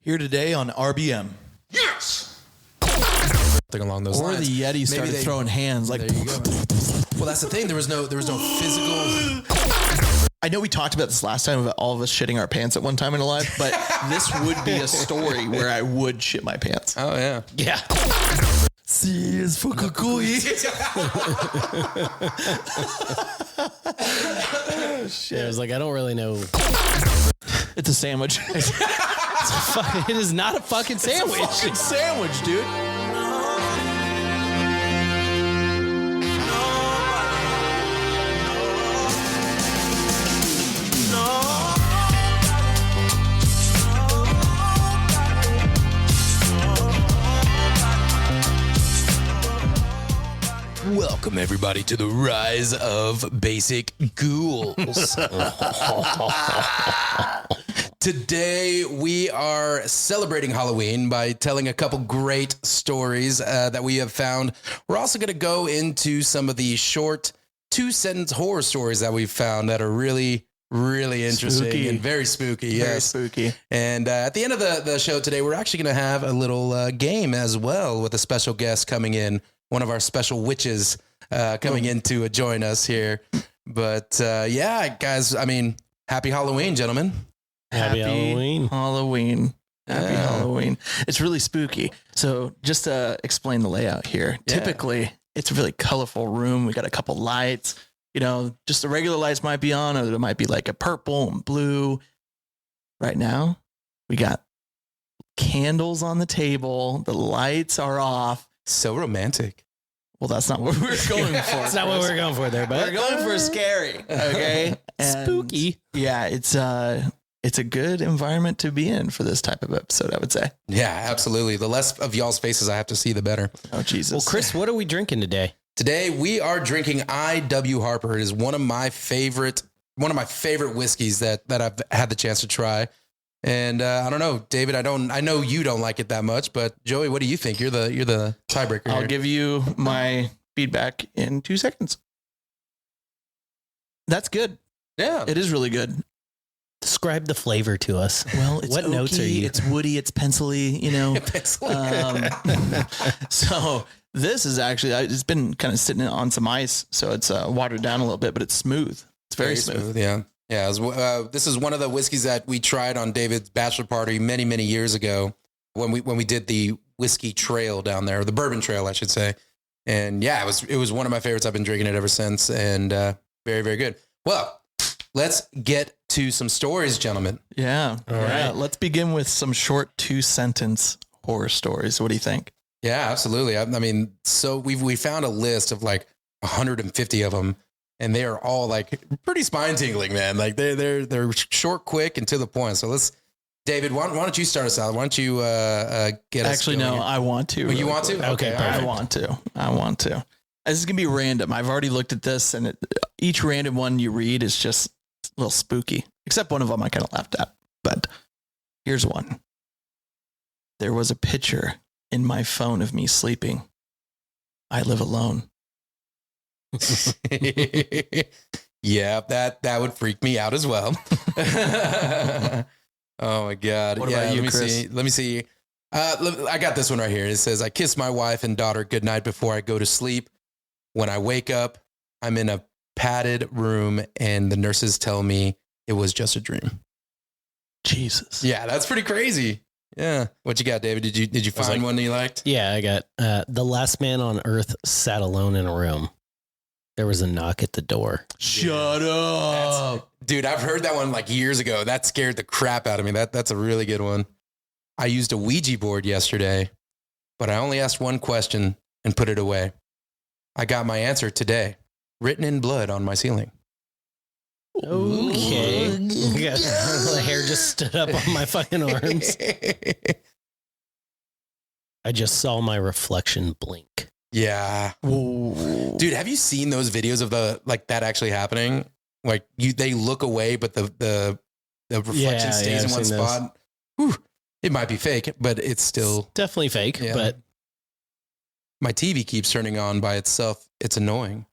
Here today on RBM. Yes. Something along those Or lines. the Yeti started throwing hands like. There you go. Well, that's the thing. There was no physical. I know we talked about this last time about all of us shitting our pants at one time in our life, but this would be a story where I would shit my pants. Oh yeah. Yeah. See, it's fucking cool. Shit. I was like, I don't really know. It's a sandwich. It is not a fucking sandwich. It's a fucking sandwich, dude. Welcome everybody to the rise of basic ghouls. Today we are celebrating Halloween by telling a couple great stories that we have found. We're also going to go into some of the short 2-sentence horror stories that we've found that are really interesting Spooky. and very spooky. Very Yes. spooky. And at the end of the show today, we're actually going to have a little game as well with a special guest coming in, one of our special witches coming in to join us here. But yeah, guys, I mean, happy Halloween, gentlemen. Happy Halloween. Happy Halloween. It's really spooky. So just to explain the layout here, typically it's a really colorful room. We got a couple lights, you know, just the regular lights might be on, or there might be like a purple and blue. Right now we got candles on the table. The lights are off. So romantic. Well, that's not what we're going for. That's not what we're going for there, but We're going for scary. Okay. And spooky. yeah, it's a good environment to be in for this type of episode, I would say. Yeah, absolutely. The less of y'all's faces I have to see, the better. Oh, Jesus. Well, Chris, what are we drinking today? Today we are drinking I.W. Harper. It is one of my favorite whiskeys that I've had the chance to try. And I don't know, David, I know you don't like it that much, but Joey, what do you think? You're the tiebreaker. I'll here. give you my feedback in 2 seconds. That's good. Yeah. It is really good. Describe the flavor to us. Well, it's What oaky, notes are you? It's woody, it's pencily, you know. So this is actually, it's been kind of sitting on some ice, so it's watered down a little bit, but it's smooth. It's very smooth. Yeah. Yeah. This is one of the whiskeys that we tried on David's bachelor party many years ago when we did the whiskey trail down there, or the bourbon trail, I should say. And yeah, it was one of my favorites. I've been drinking it ever since, and very good. Well, let's get to some stories, gentlemen. Yeah. All yeah. right. Let's begin with some short 2-sentence horror stories. What do you think? Yeah, absolutely. I mean, so we found a list of like 150 of them, and they are all like pretty spine tingling, man. Like they're short, quick, and to the point. So David, why don't you start us out? Why don't you get us Actually, going no, here? I want to. Oh, you want to? Okay, all right. I want to. This is going to be random. I've already looked at this, and each random one you read is just a little spooky, except one of them I kind of laughed at. But here's one. There was a picture in my phone of me sleeping. I live alone. Yeah, that would freak me out as well. Oh my God. What about you, Chris? Let me see. I got this one right here. It says, I kiss my wife and daughter goodnight before I go to sleep. When I wake up, I'm in a padded room and the nurses tell me it was just a dream. Jesus. Yeah, that's pretty crazy. Yeah. What you got, David? Did you find one that you liked? Yeah, I got the last man on earth sat alone in a room. There was a knock at the door. Shut up. Dude, I've heard that one like years ago. That scared the crap out of me. That's a really good one. I used a Ouija board yesterday, but I only asked one question and put it away. I got my answer today, written in blood on my ceiling. Okay. The hair just stood up on my fucking arms. I just saw my reflection blink. Yeah. Ooh. Dude, have you seen those videos of that actually happening? Like they look away, but the reflection stays in one spot. Whew. It might be fake, but it's still definitely fake, but my TV keeps turning on by itself. It's annoying.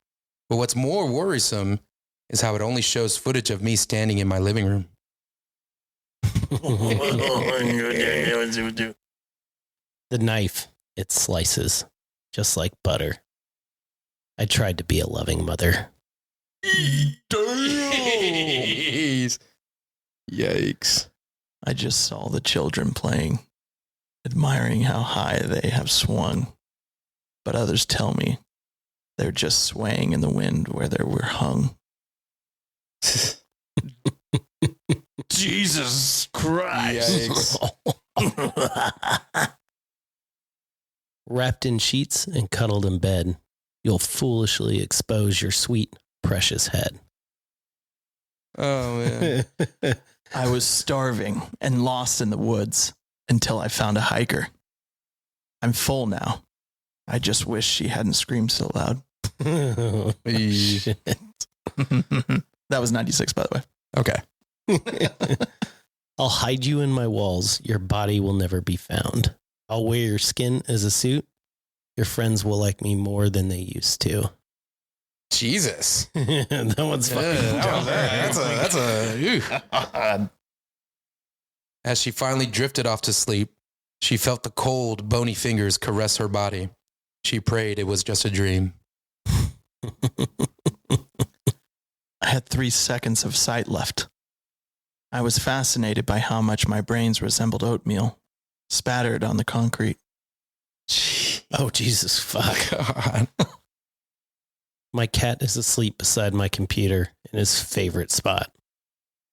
But what's more worrisome is how it only shows footage of me standing in my living room. The knife, it slices, just like butter. I tried to be a loving mother. Yikes. I just saw the children playing, admiring how high they have swung. But others tell me they're just swaying in the wind where they were hung. Jesus Christ. Wrapped in sheets and cuddled in bed, you'll foolishly expose your sweet, precious head. Oh, man. I was starving and lost in the woods until I found a hiker. I'm full now. I just wish she hadn't screamed so loud. Shit. That was 96, by the way. Okay. I'll hide you in my walls. Your body will never be found. I'll wear your skin as a suit. Your friends will like me more than they used to. Jesus. That one's fucking That's a. As she finally drifted off to sleep, she felt the cold, bony fingers caress her body. She prayed it was just a dream. I had 3 seconds of sight left. I was fascinated by how much my brains resembled oatmeal, spattered on the concrete. Oh, Jesus, fuck. God. My cat is asleep beside my computer in his favorite spot.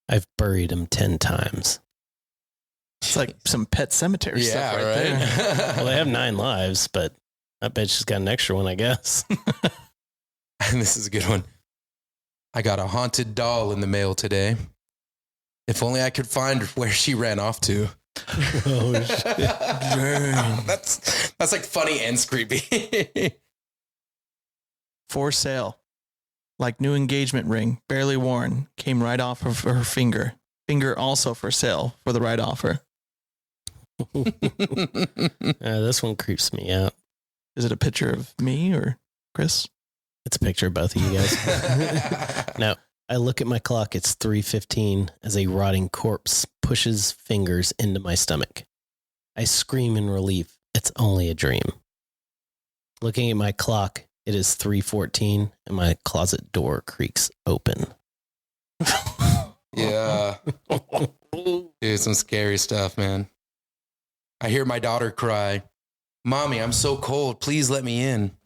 I've buried him 10 times. It's like some Pet Cemetery stuff right there. Well, they have 9 lives, but I bet she's got an extra one, I guess. And this is a good one. I got a haunted doll in the mail today. If only I could find where she ran off to. Oh, shit. That's like funny and creepy. For sale. Like new engagement ring, barely worn, came right off of her finger. Finger also for sale for the right offer. This one creeps me out. Is it a picture of me or Chris? It's a picture of both of you guys. No, I look at my clock. It's 3:15 as a rotting corpse pushes fingers into my stomach. I scream in relief. It's only a dream. Looking at my clock, it is 3:14 and my closet door creaks open. Yeah. Dude, some scary stuff, man. I hear my daughter cry, "Mommy, I'm so cold. Please let me in."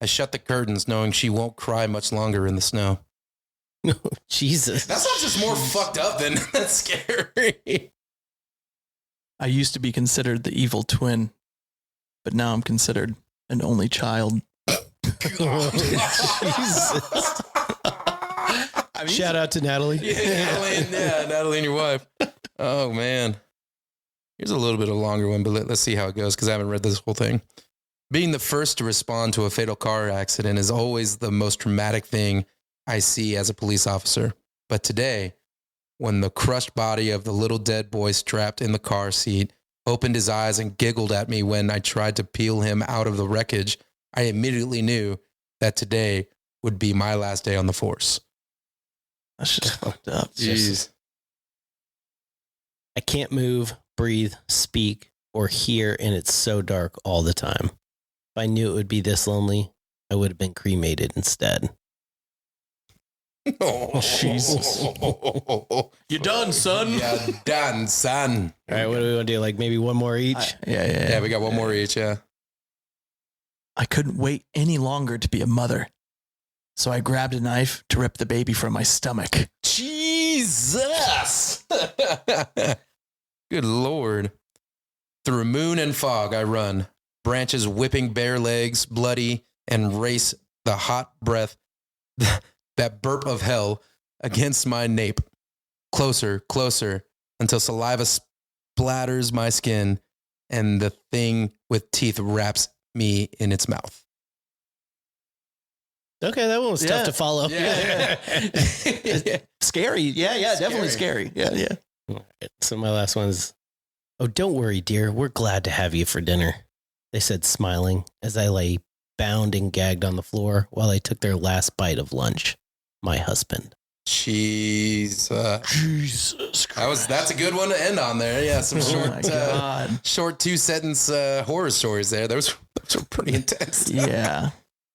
I shut the curtains knowing she won't cry much longer in the snow. Jesus. That sounds just more fucked up than that's scary. I used to be considered the evil twin, but now I'm considered an only child. Jesus. Shout out to Natalie. Natalie and your wife. Oh, man. Here's a little bit of a longer one, but let's see how it goes because I haven't read this whole thing. Being the first to respond to a fatal car accident is always the most traumatic thing I see as a police officer. But today, when the crushed body of the little dead boy strapped in the car seat opened his eyes and giggled at me when I tried to peel him out of the wreckage, I immediately knew that today would be my last day on the force. That's just fucked up. Jeez. I can't move, breathe, speak, or hear, and it's so dark all the time. If I knew it would be this lonely, I would have been cremated instead. Oh, Jesus. You done, son? Yeah, done, son. All right, what do we want to do? Like maybe one more each? Yeah, we got one more each, yeah. I couldn't wait any longer to be a mother. So I grabbed a knife to rip the baby from my stomach. Jesus! Good Lord. Through moon and fog I run, branches whipping bare legs, bloody, and race the hot breath, that burp of hell against my nape. Closer, closer, until saliva splatters my skin and the thing with teeth wraps me in its mouth. Okay, that one was tough to follow. Yeah. Scary. Yeah, definitely scary. Yeah. All right, so my last one is, "Oh, don't worry, dear. We're glad to have you for dinner," they said, smiling as I lay bound and gagged on the floor while they took their last bite of lunch. My husband. Jesus Christ. That's a good one to end on there. Yeah, some short 2-sentence horror stories there. Those are pretty intense. Yeah.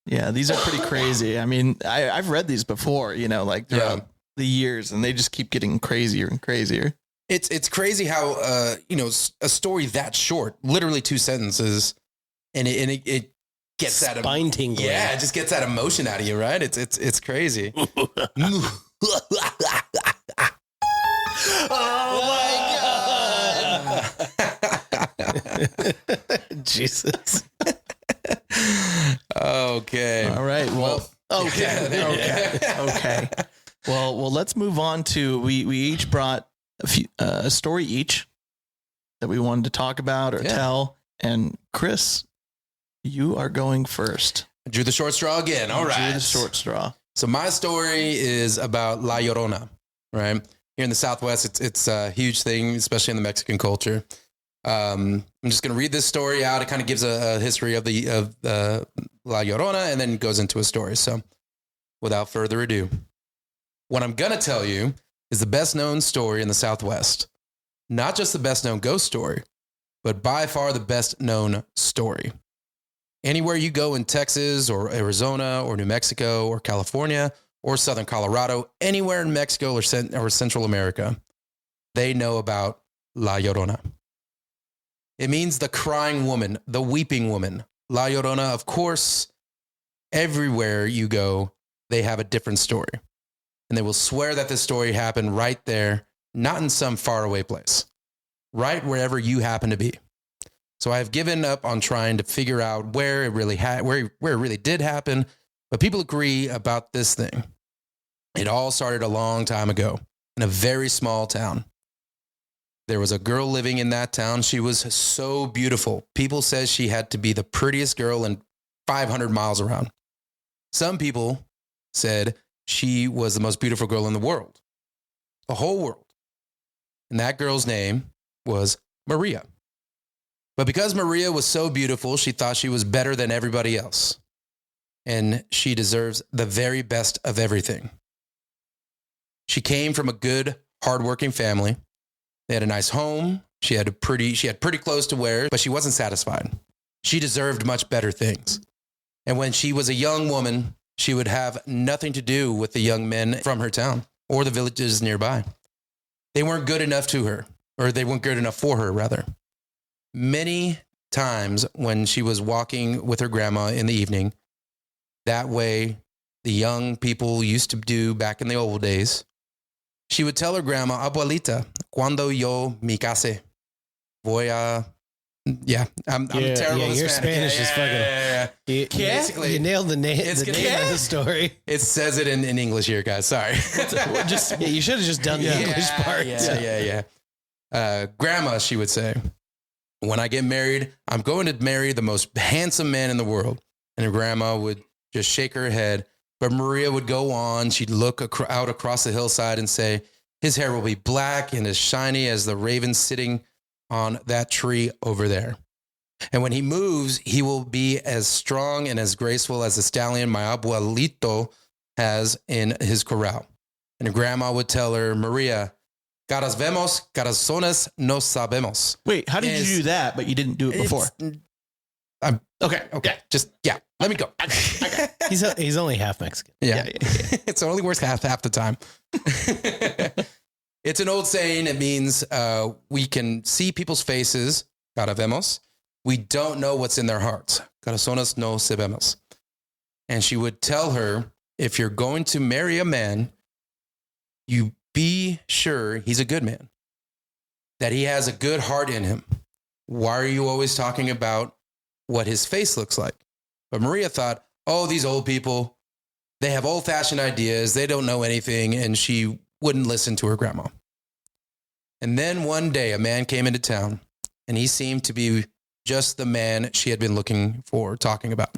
These are pretty crazy. I mean, I've read these before, like throughout the years, and they just keep getting crazier and crazier. It's crazy how a story that short, literally 2 sentences, and it gets that spine tingling. Yeah, it just gets that emotion out of you, right? It's crazy. Oh my God. Jesus. Okay. All right. Well, okay. Well, let's move on to, we each brought a story each that we wanted to talk about or tell. And Chris, you are going first. I drew the short straw again. All right. Drew the short straw. So my story is about La Llorona, right? Here in the Southwest, it's a huge thing, especially in the Mexican culture. I'm just going to read this story out. It kind of gives a history of La Llorona and then goes into a story. So without further ado, what I'm going to tell you is the best known story in the Southwest. Not just the best known ghost story, but by far the best known story. Anywhere you go in Texas or Arizona or New Mexico or California or Southern Colorado, anywhere in Mexico or Central America, they know about La Llorona. It means the crying woman, the weeping woman. La Llorona, of course, everywhere you go, they have a different story. And they will swear that this story happened right there, not in some faraway place, right wherever you happen to be. So I have given up on trying to figure out where it really did happen, but people agree about this thing. It all started a long time ago in a very small town. There was a girl living in that town. She was so beautiful. People said she had to be the prettiest girl in 500 miles around. Some people said she was the most beautiful girl in the world, the whole world. And that girl's name was Maria. But because Maria was so beautiful, she thought she was better than everybody else. And she deserves the very best of everything. She came from a good, hardworking family. They had a nice home. She had pretty clothes to wear, but she wasn't satisfied. She deserved much better things. And when she was a young woman, she would have nothing to do with the young men from her town or the villages nearby. They weren't good enough to her, or they weren't good enough for her, rather. Many times when she was walking with her grandma in the evening, that way the young people used to do back in the old days, she would tell her grandma, Abuelita, cuando yo me case, voy a... Yeah, I'm terrible at your Spanish is fucking... Basically, you nailed the name of the story. It says it in English here, guys. Sorry. You should have just done the English part. Grandma, she would say, when I get married, I'm going to marry the most handsome man in the world. And her grandma would just shake her head. But Maria would go on. She'd look out across the hillside and say, his hair will be black and as shiny as the raven sitting on that tree over there. And when he moves, he will be as strong and as graceful as the stallion my abuelito has in his corral. And her grandma would tell her, Maria, caras vemos, corazones no sabemos. Wait, how did you do that, but you didn't do it before? Okay. Let me go. Okay. He's only half Mexican. Yeah. It's only worth half the time. It's an old saying. It means we can see people's faces, cara vemos. We don't know what's in their hearts. Corazones no sabemos. And she would tell her, if you're going to marry a man, you be sure he's a good man, that he has a good heart in him. Why are you always talking about what his face looks like? But Maria thought, oh, these old people, they have old-fashioned ideas. They don't know anything. And she wouldn't listen to her grandma. And then one day a man came into town and he seemed to be just the man she had been looking for, talking about.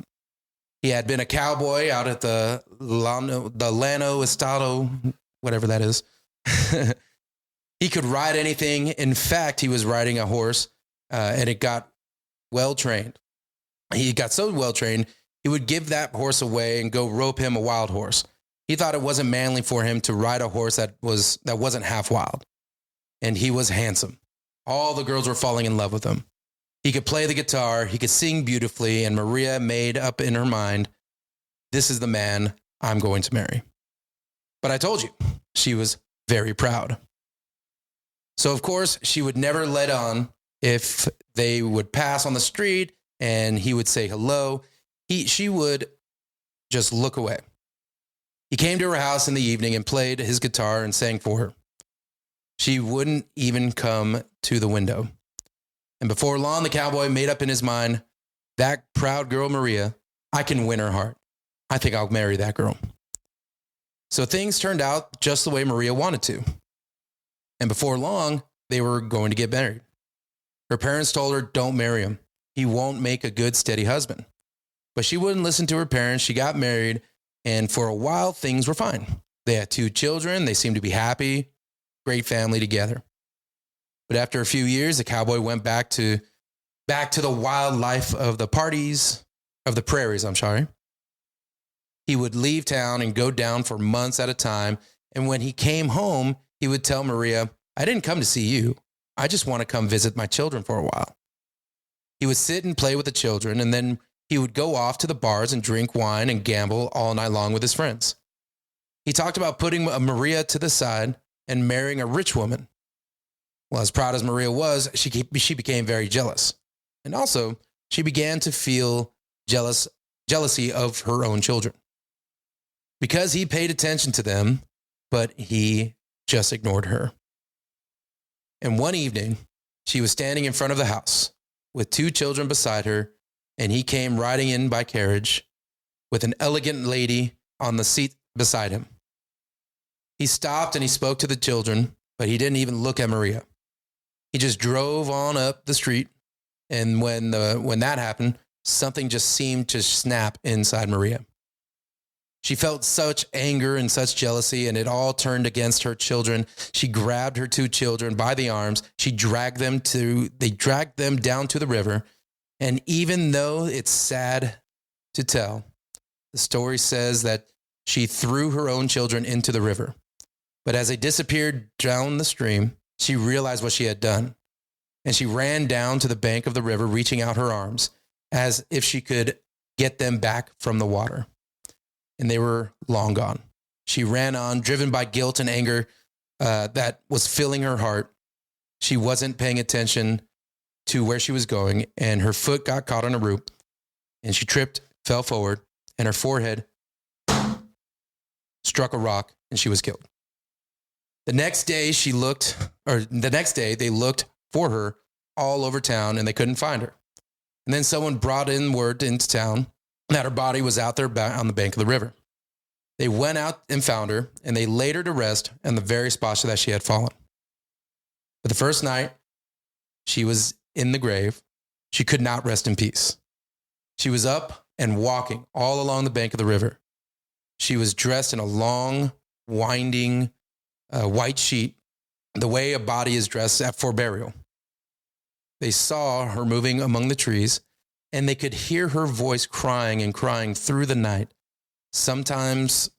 He had been a cowboy out at the Llano Estado, whatever that is. He could ride anything. In fact, he was riding a horse and it got well-trained. He got so well-trained, he would give that horse away and go rope him a wild horse. He thought it wasn't manly for him to ride a horse that wasn't half wild. And he was handsome. All the girls were falling in love with him. He could play the guitar, he could sing beautifully, and Maria made up in her mind, this is the man I'm going to marry. But I told you, she was very proud. So of course, she would never let on if they would pass on the street and he would say hello. She would just look away. He came to her house in the evening and played his guitar and sang for her. She wouldn't even come to the window. And before long, the cowboy made up in his mind, that proud girl, Maria, I can win her heart. I think I'll marry that girl. So things turned out just the way Maria wanted to. And before long, they were going to get married. Her parents told her, don't marry him. He won't make a good, steady husband. But she wouldn't listen to her parents. She got married, and for a while, things were fine. They had 2 children. They seemed to be happy, great family together. But after a few years, the cowboy went back to the wild life of the prairies, He would leave town and go down for months at a time. And when he came home, he would tell Maria, I didn't come to see you. I just want to come visit my children for a while. He would sit and play with the children, and then he would go off to the bars and drink wine and gamble all night long with his friends. He talked about putting Maria to the side and marrying a rich woman. Well, as proud as Maria was, she became very jealous. And also, she began to feel jealousy of her own children. Because he paid attention to them, but he just ignored her. And one evening, she was standing in front of the house with 2 children beside her, and he came riding in by carriage with an elegant lady on the seat beside him. He stopped and he spoke to the children, but he didn't even look at Maria. He just drove on up the street, and when that happened, something just seemed to snap inside Maria. She felt such anger and such jealousy, and it all turned against her children. She grabbed her 2 children by the arms. They dragged them down to the river. And even though it's sad to tell, the story says that she threw her own children into the river. But as they disappeared down the stream, she realized what she had done. And she ran down to the bank of the river, reaching out her arms as if she could get them back from the water. And they were long gone. She ran on, driven by guilt and anger that was filling her heart. She wasn't paying attention to where she was going, and her foot got caught on a root, and she tripped, fell forward, and her forehead struck a rock, and she was killed. The next day they looked for her all over town, and they couldn't find her. And then someone brought in word into town that her body was out there on the bank of the river. They went out and found her, and they laid her to rest in the very spot that she had fallen. But the first night she was in the grave, she could not rest in peace. She was up and walking all along the bank of the river. She was dressed in a long, winding white sheet, the way a body is dressed for burial. They saw her moving among the trees, and they could hear her voice crying and crying through the night. Sometimes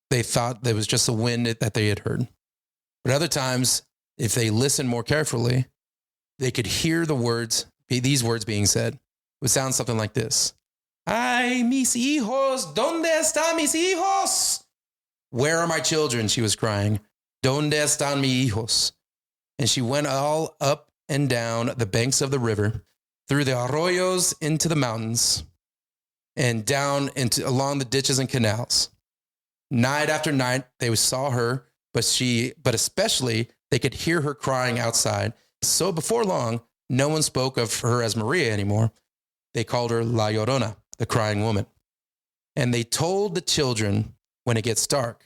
they thought there was just the wind that they had heard. But other times, if they listened more carefully, they could hear these words being said. It would sound something like this. Ay, mis hijos, ¿dónde están mis hijos? Where are my children? She was crying. ¿Dónde están mis hijos? And she went all up and down the banks of the river, through the arroyos into the mountains, and down along the ditches and canals. Night after night, they saw her, but especially they could hear her crying outside. So before long, no one spoke of her as Maria anymore. They called her La Llorona, the crying woman. And they told the children, when it gets dark,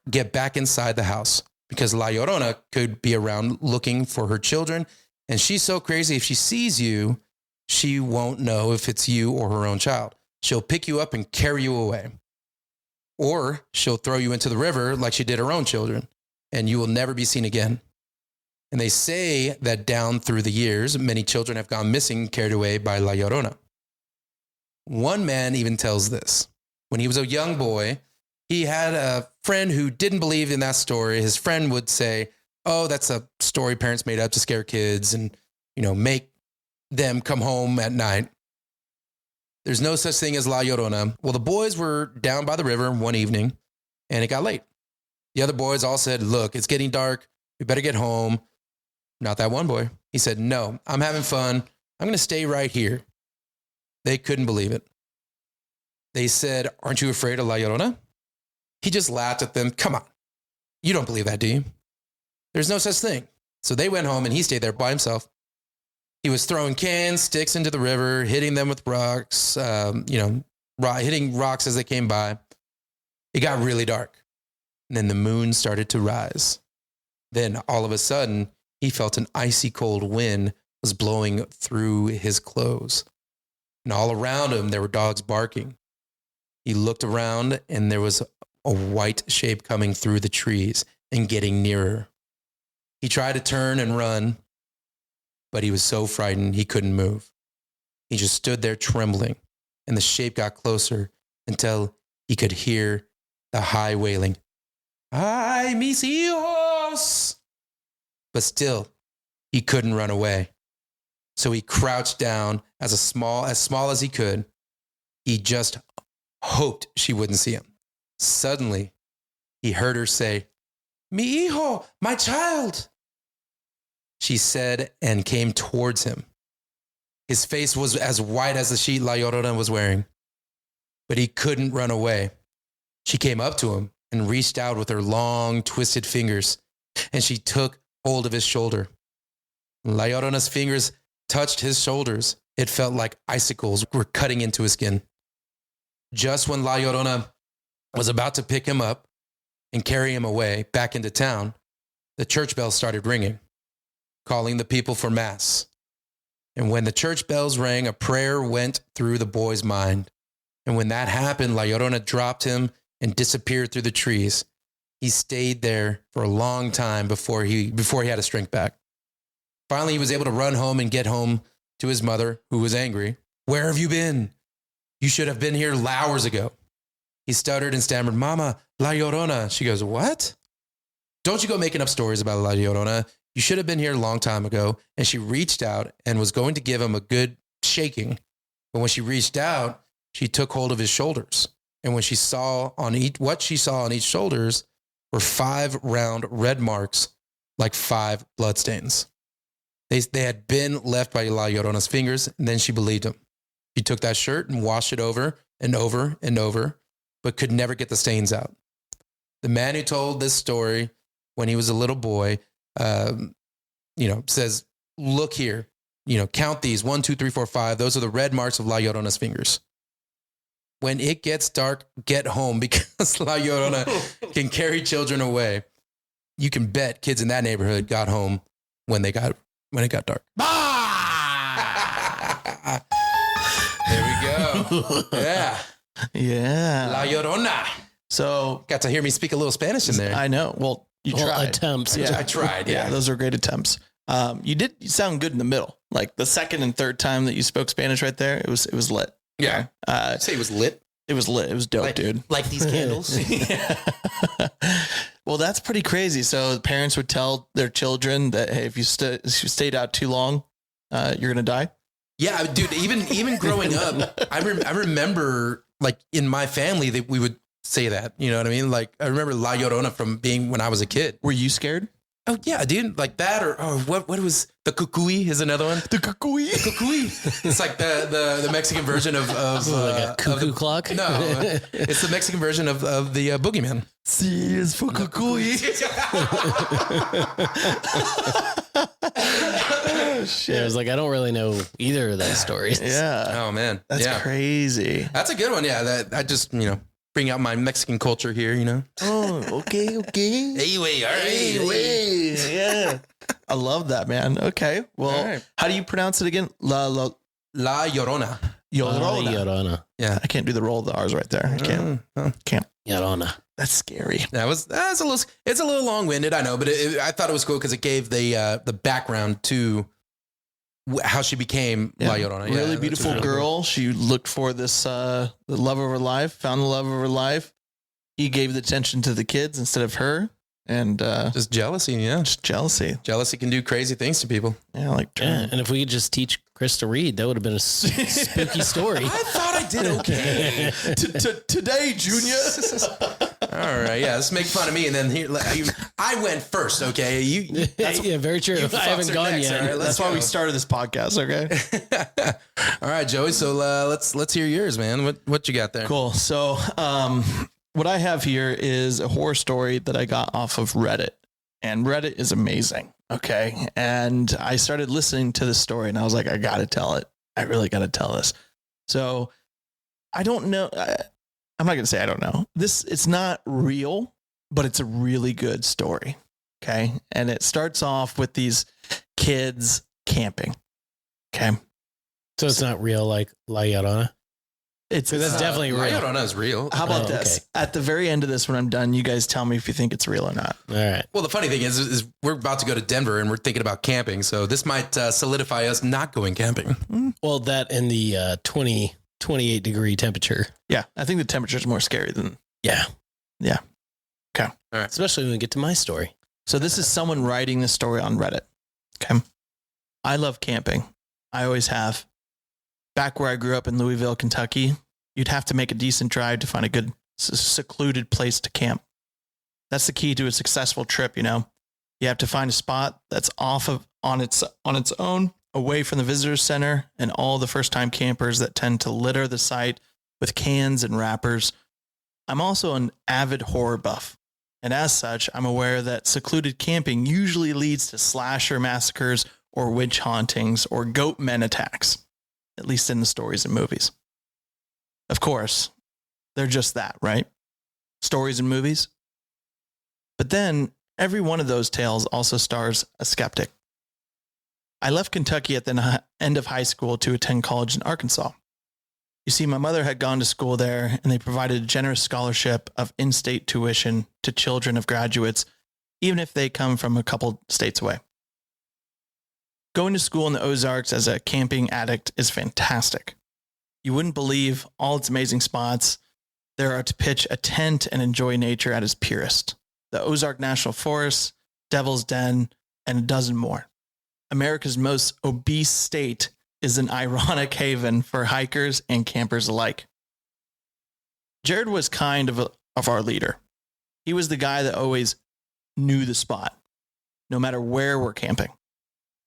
get back inside the house, because La Llorona could be around looking for her children. And she's so crazy, if she sees you, she won't know if it's you or her own child. She'll pick you up and carry you away. Or she'll throw you into the river like she did her own children, and you will never be seen again. And they say that down through the years, many children have gone missing, carried away by La Llorona. One man even tells this. when he was a young boy, he had a friend who didn't believe in that story. His friend would say, oh, that's a story parents made up to scare kids and, make them come home at night. There's no such thing as La Llorona. Well, the boys were down by the river one evening and it got late. The other boys all said, look, it's getting dark. We better get home. Not that one boy. He said, no, I'm having fun. I'm going to stay right here. They couldn't believe it. They said, aren't you afraid of La Llorona? He just laughed at them. Come on. You don't believe that, do you? There's no such thing. So they went home and he stayed there by himself. He was throwing cans, sticks into the river, hitting them with rocks, hitting rocks as they came by. It got really dark. And then the moon started to rise. Then all of a sudden, he felt an icy cold wind was blowing through his clothes. And all around him, there were dogs barking. He looked around and there was a white shape coming through the trees and getting nearer. He tried to turn and run, but he was so frightened he couldn't move. He just stood there trembling, and the shape got closer until he could hear the high wailing, "Ay, mis hijos!" But still, he couldn't run away. So he crouched down as small as he could. He just hoped she wouldn't see him. Suddenly, he heard her say, "Mi hijo, my child," she said, and came towards him. His face was as white as the sheet La Llorona was wearing, but he couldn't run away. She came up to him and reached out with her long, twisted fingers, and she took hold of his shoulder. La Llorona's fingers touched his shoulders. It felt like icicles were cutting into his skin. Just when La Llorona was about to pick him up and carry him away back into town, the church bells started ringing, calling the people for mass. And when the church bells rang, a prayer went through the boy's mind. And when that happened, La Llorona dropped him and disappeared through the trees. He stayed there for a long time before he had his strength back. Finally, he was able to run home and get home to his mother, who was angry. "Where have you been? You should have been here hours ago." He stuttered and stammered, "Mama, La Llorona." She goes, "What? Don't you go making up stories about La Llorona. You should have been here a long time ago." And she reached out and was going to give him a good shaking. But when she reached out, she took hold of his shoulders. And what she saw on each shoulders were 5 round red marks, like 5 bloodstains. They had been left by La Llorona's fingers, and then she believed him. She took that shirt and washed it over and over and over, but could never get the stains out. The man who told this story when he was a little boy, says, "Look here, count these, 1, 2, 3, 4, 5. Those are the red marks of La Llorona's fingers. When it gets dark, get home, because La Llorona can carry children away." You can bet kids in that neighborhood got home when it got dark. There we go. Yeah. Yeah. La Llorona. So Got to hear me speak a little Spanish in there. I know. Well, you tried. Attempts. Yeah. I tried. Yeah, Yeah. those are great attempts. You sound good in the middle. Like the second and third time that you spoke Spanish right there, it was lit. Yeah. Uh, Say it was lit. it was lit. It was dope, dude. Like these candles. Yeah. Well, that's pretty crazy. So the parents would tell their children that, hey, if you stayed out too long, you're gonna die. Yeah, dude. Even growing up, I remember like in my family that we would say that. You know what I mean? Like I remember La Llorona from being when I was a kid. Were you scared? Oh yeah, dude. Like that, or what was the cucuy is another one. The cucuy. The cucuy. It's like the Mexican version of Like a cuckoo clock? No, it's the Mexican version of the boogeyman. C is for cucuy. Oh, shit. Yeah, I was like, I don't really know either of those stories. Yeah. Oh man, That's yeah. crazy. That's a good one. Yeah, that I just bring out my Mexican culture here. Oh, okay. Anyway, all right. Anyway, yeah. I love that, man. Okay. Well, All right. how do you pronounce it again? La La Llorona. Llorona. Llorona. Yeah, I can't do the roll of the R's right there. I can't. Llorona. That's scary. that's a little. It's a little long winded, I know, but I thought it was cool because it gave the background to how she became La Llorona. Yeah, really beautiful really girl. cool. She looked for this the love of her life, found the love of her life. He gave the attention to the kids instead of her, and Just jealousy. Yeah, just jealousy. jealousy can do crazy things to people. Yeah, like Yeah, and if we could just teach Chris to read, that would have been a spooky story. I thought I did okay. Today, Junior. All right, yeah, let's make fun of me, and then here I went first. Okay, Yeah, very true. I fucks haven't are gone next, yet. all right? Let's That's why we go. started this podcast. Okay. All right, Joey. So let's hear yours, man. What you got there? Cool. So, what I have here is a horror story that I got off of Reddit, and Reddit is amazing. Okay. And I started listening to this story and I was like, I got to tell it. I really got to tell this. So I don't know. I'm not going to say I don't know. It's not real, but it's a really good story. Okay. And it starts off with these kids camping. Okay. So it's not real like La Llorona? It's That's definitely La real. Llorona is real. How about Oh, this? okay. At the very end of this, when I'm done, you guys tell me if you think it's real or not. All right. Well, the funny thing is we're about to go to Denver and we're thinking about camping. So this might solidify us not going camping. Well, that and the 28 degree temperature. Yeah. I think the temperature is more scary than. Yeah. Yeah. Okay. All right. Especially when we get to my story. So this is someone writing this story on Reddit. Okay. I love camping. I always have. Back where I grew up in Louisville, Kentucky, you'd have to make a decent drive to find a good secluded place to camp. That's the key to a successful trip, you know. You have to find a spot that's on its own, away from the visitor center and all the first-time campers that tend to litter the site with cans and wrappers. I'm also an avid horror buff, and as such, I'm aware that secluded camping usually leads to slasher massacres or witch hauntings or goat men attacks, at least in the stories and movies. Of course, they're just that, right? Stories and movies. But then every one of those tales also stars a skeptic. I left Kentucky at the end of high school to attend college in Arkansas. You see, my mother had gone to school there, and they provided a generous scholarship of in-state tuition to children of graduates, even if they come from a couple states away. Going to school in the Ozarks as a camping addict is fantastic. You wouldn't believe all its amazing spots there are to pitch a tent and enjoy nature at its purest. The Ozark National Forest, Devil's Den, and a dozen more. America's most obese state is an ironic haven for hikers and campers alike. Jared was kind of our leader. He was the guy that always knew the spot, no matter where we're camping.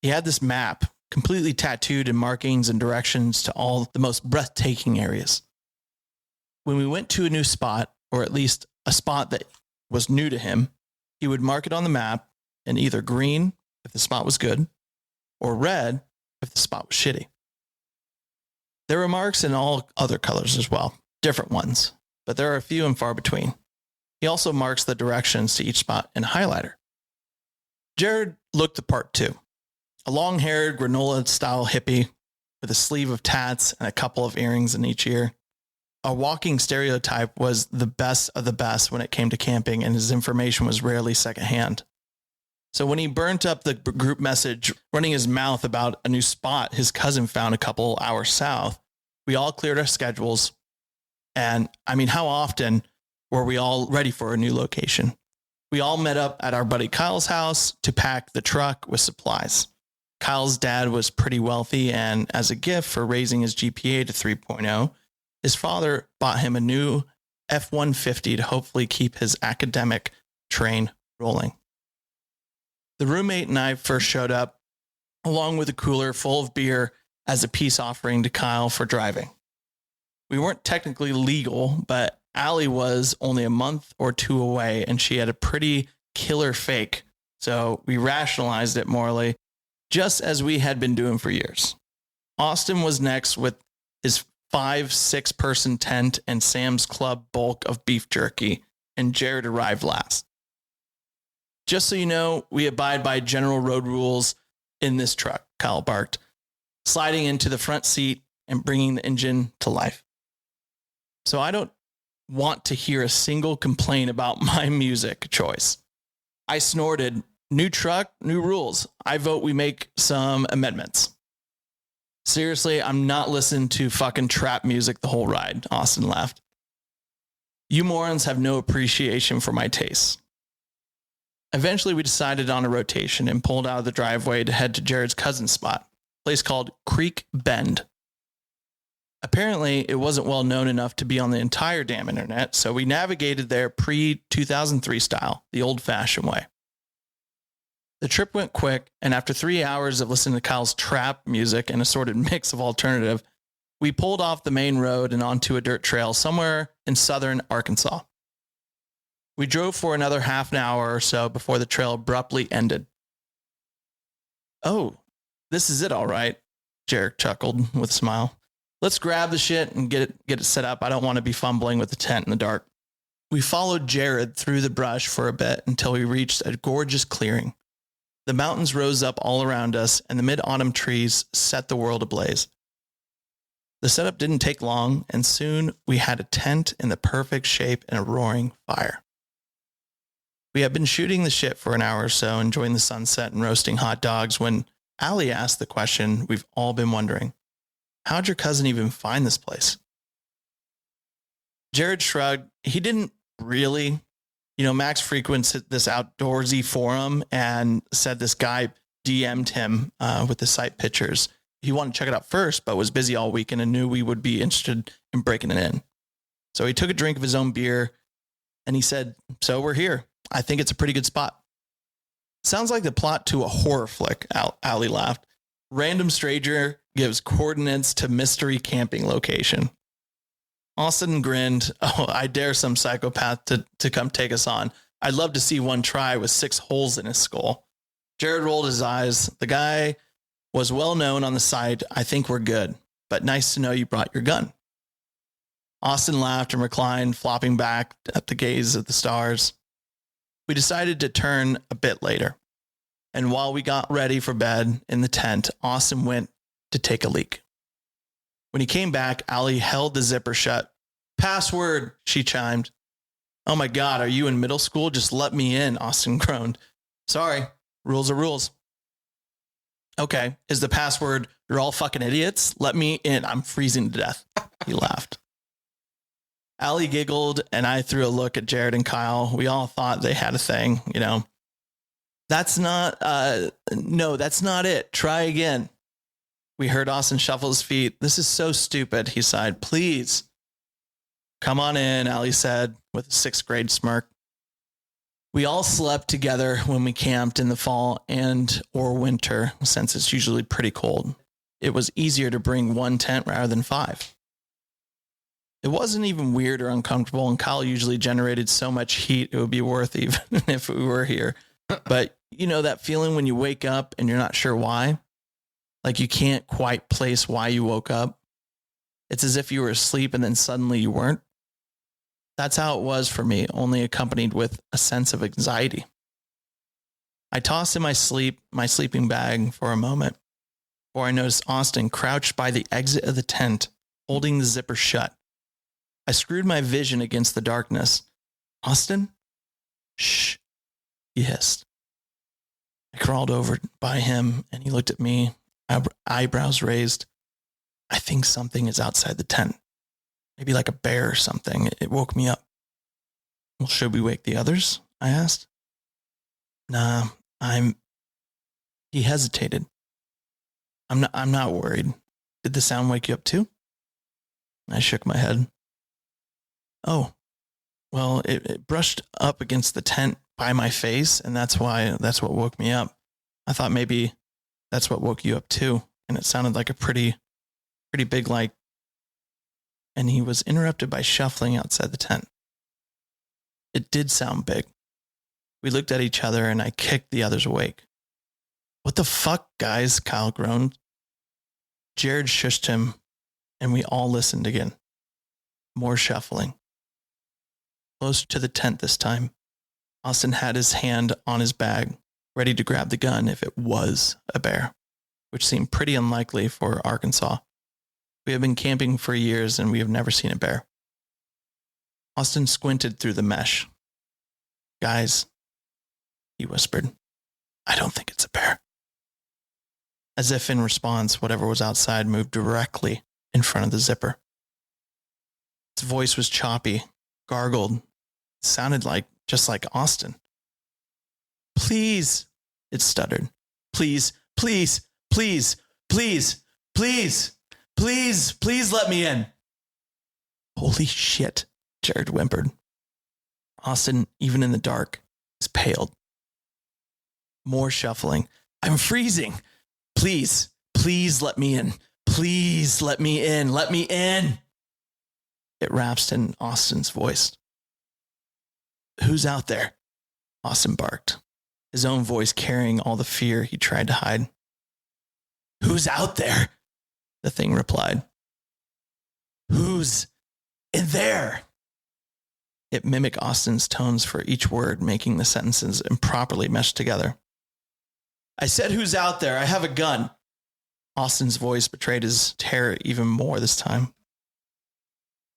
He had this map completely tattooed in markings and directions to all the most breathtaking areas. When we went to a new spot, or at least a spot that was new to him, he would mark it on the map in either green if the spot was good, or red if the spot was shitty. There were marks in all other colors as well, different ones, but there are a few and far between. He also marks the directions to each spot in a highlighter. Jared looked the part too. A long-haired granola-style hippie with a sleeve of tats and a couple of earrings in each ear. A walking stereotype was the best of the best when it came to camping, and his information was rarely secondhand. So when he burnt up the group message, running his mouth about a new spot his cousin found a couple hours south, we all cleared our schedules. And I mean, how often were we all ready for a new location? We all met up at our buddy Kyle's house to pack the truck with supplies. Kyle's dad was pretty wealthy, and as a gift for raising his GPA to 3.0, his father bought him a new F-150 to hopefully keep his academic train rolling. The roommate and I first showed up, along with a cooler full of beer as a peace offering to Kyle for driving. We weren't technically legal, but Allie was only a month or two away, and she had a pretty killer fake, so we rationalized it morally, just as we had been doing for years. Austin was next with his 5-6 person tent and Sam's Club bulk of beef jerky, and Jared arrived last. Just so you know, we abide by general road rules in this truck, Kyle barked, sliding into the front seat and bringing the engine to life. So I don't want to hear a single complaint about my music choice. I snorted, new truck, new rules. I vote we make some amendments. Seriously, I'm not listening to fucking trap music the whole ride, Austin laughed. You morons have no appreciation for my tastes. Eventually, we decided on a rotation and pulled out of the driveway to head to Jared's cousin's spot, a place called Creek Bend. Apparently, it wasn't well known enough to be on the entire damn internet, so we navigated there pre-2003 style, the old-fashioned way. The trip went quick, and after 3 hours of listening to Kyle's trap music and assorted mix of alternative, we pulled off the main road and onto a dirt trail somewhere in southern Arkansas. We drove for another half an hour or so before the trail abruptly ended. Oh, this is it all right, Jared chuckled with a smile. Let's grab the shit and get it set up. I don't want to be fumbling with the tent in the dark. We followed Jared through the brush for a bit until we reached a gorgeous clearing. The mountains rose up all around us, and the mid-autumn trees set the world ablaze. The setup didn't take long, and soon we had a tent in the perfect shape and a roaring fire. We had been shooting the shit for an hour or so, enjoying the sunset and roasting hot dogs, when Allie asked the question we've all been wondering. How'd your cousin even find this place? Jared shrugged. He didn't really. Max frequents this outdoorsy forum and said this guy DM'd him with the site pictures. He wanted to check it out first, but was busy all weekend and knew we would be interested in breaking it in. So he took a drink of his own beer and he said, so we're here. I think it's a pretty good spot. Sounds like the plot to a horror flick, Allie laughed. Random stranger gives coordinates to mystery camping location. Austin grinned. Oh, I dare some psychopath to come take us on. I'd love to see one try with 6 holes in his skull. Jared rolled his eyes. The guy was well known on the site. I think we're good, but nice to know you brought your gun. Austin laughed and reclined, flopping back at the gaze of the stars. We decided to turn a bit later. And while we got ready for bed in the tent, Austin went to take a leak. When he came back, Allie held the zipper shut. Password, she chimed. Oh my God, are you in middle school? Just let me in, Austin groaned. Sorry, rules are rules. Okay, is the password, you're all fucking idiots? Let me in, I'm freezing to death. He laughed. Allie giggled, and I threw a look at Jared and Kyle. We all thought they had a thing, That's not it. Try again. We heard Austin shuffle his feet. This is so stupid, he sighed. Please. Come on in, Allie said with a 6th grade smirk. We all slept together when we camped in the fall or winter, since it's usually pretty cold. It was easier to bring one tent rather than 5. It wasn't even weird or uncomfortable, and Kyle usually generated so much heat it would be worth even if we were here. But that feeling when you wake up and you're not sure why? Like you can't quite place why you woke up. It's as if you were asleep and then suddenly you weren't. That's how it was for me, only accompanied with a sense of anxiety. I tossed in my sleeping bag for a moment before I noticed Austin crouched by the exit of the tent, holding the zipper shut. I screwed my vision against the darkness. Austin? Shh, he hissed. I crawled over by him and he looked at me, eyebrows raised. I think something is outside the tent. Maybe like a bear or something. It woke me up. Well, should we wake the others? I asked. Nah, He hesitated. I'm not worried. Did the sound wake you up too? I shook my head. Oh, well, it brushed up against the tent by my face, and that's what woke me up. I thought maybe that's what woke you up too, and it sounded like a pretty big light. And he was interrupted by shuffling outside the tent. It did sound big. We looked at each other, and I kicked the others awake. What the fuck, guys? Kyle groaned. Jared shushed him, and we all listened again. More shuffling. Closer to the tent this time. Austin had his hand on his bag, ready to grab the gun if it was a bear, which seemed pretty unlikely for Arkansas. We have been camping for years, and we have never seen a bear. Austin squinted through the mesh. Guys, he whispered, I don't think it's a bear. As if in response, whatever was outside moved directly in front of the zipper. Its voice was choppy, gargled, sounded just like Austin. Please, it stuttered. Please, please, please, please, please, please, please let me in. Holy shit, Jared whimpered. Austin, even in the dark, was paled. More shuffling. I'm freezing. Please, please let me in. Please let me in. Let me in. It rasped in Austin's voice. Who's out there? Austin barked, his own voice carrying all the fear he tried to hide. Who's out there? The thing replied. Who's in there? It mimicked Austin's tones for each word, making the sentences improperly meshed together. I said, who's out there? I have a gun. Austin's voice betrayed his terror even more this time.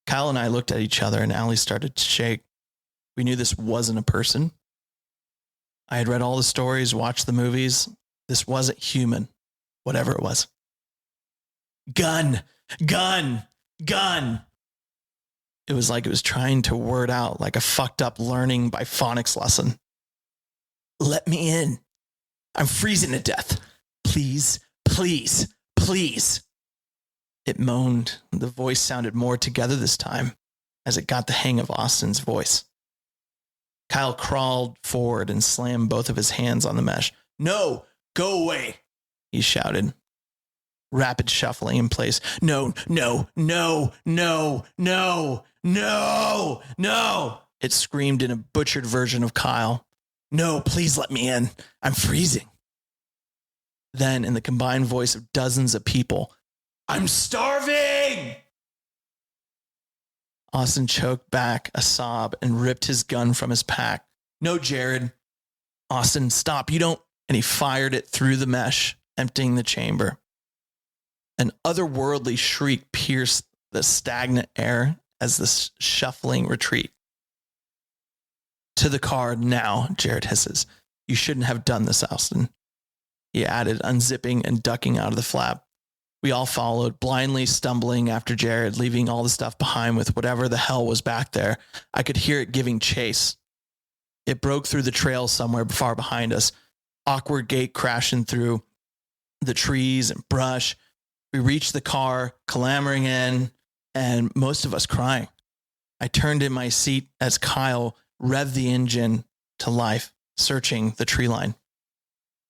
Kyle and I looked at each other and Allie started to shake. We knew this wasn't a person. I had read all the stories, watched the movies. This wasn't human, whatever it was. Gun, gun, gun. It was like it was trying to word out like a fucked up learning by phonics lesson. Let me in. I'm freezing to death. Please, please, please. It moaned. The voice sounded more together this time as it got the hang of Austin's voice. Kyle crawled forward and slammed both of his hands on the mesh. No, go away, he shouted. Rapid shuffling in place. No, no, no, no, no, no, no. It screamed in a butchered version of Kyle. No, please let me in. I'm freezing. Then, in the combined voice of dozens of people, I'm starving! Austin choked back a sob and ripped his gun from his pack. No, Jared. Austin, stop. You don't. And he fired it through the mesh, emptying the chamber. An otherworldly shriek pierced the stagnant air as the shuffling retreat. To the car now, Jared hisses. You shouldn't have done this, Austin. He added, unzipping and ducking out of the flap. We all followed, blindly stumbling after Jared, leaving all the stuff behind with whatever the hell was back there. I could hear it giving chase. It broke through the trail somewhere far behind us, awkward gate crashing through the trees and brush. We reached the car, clamoring in, and most of us crying. I turned in my seat as Kyle revved the engine to life, searching the tree line.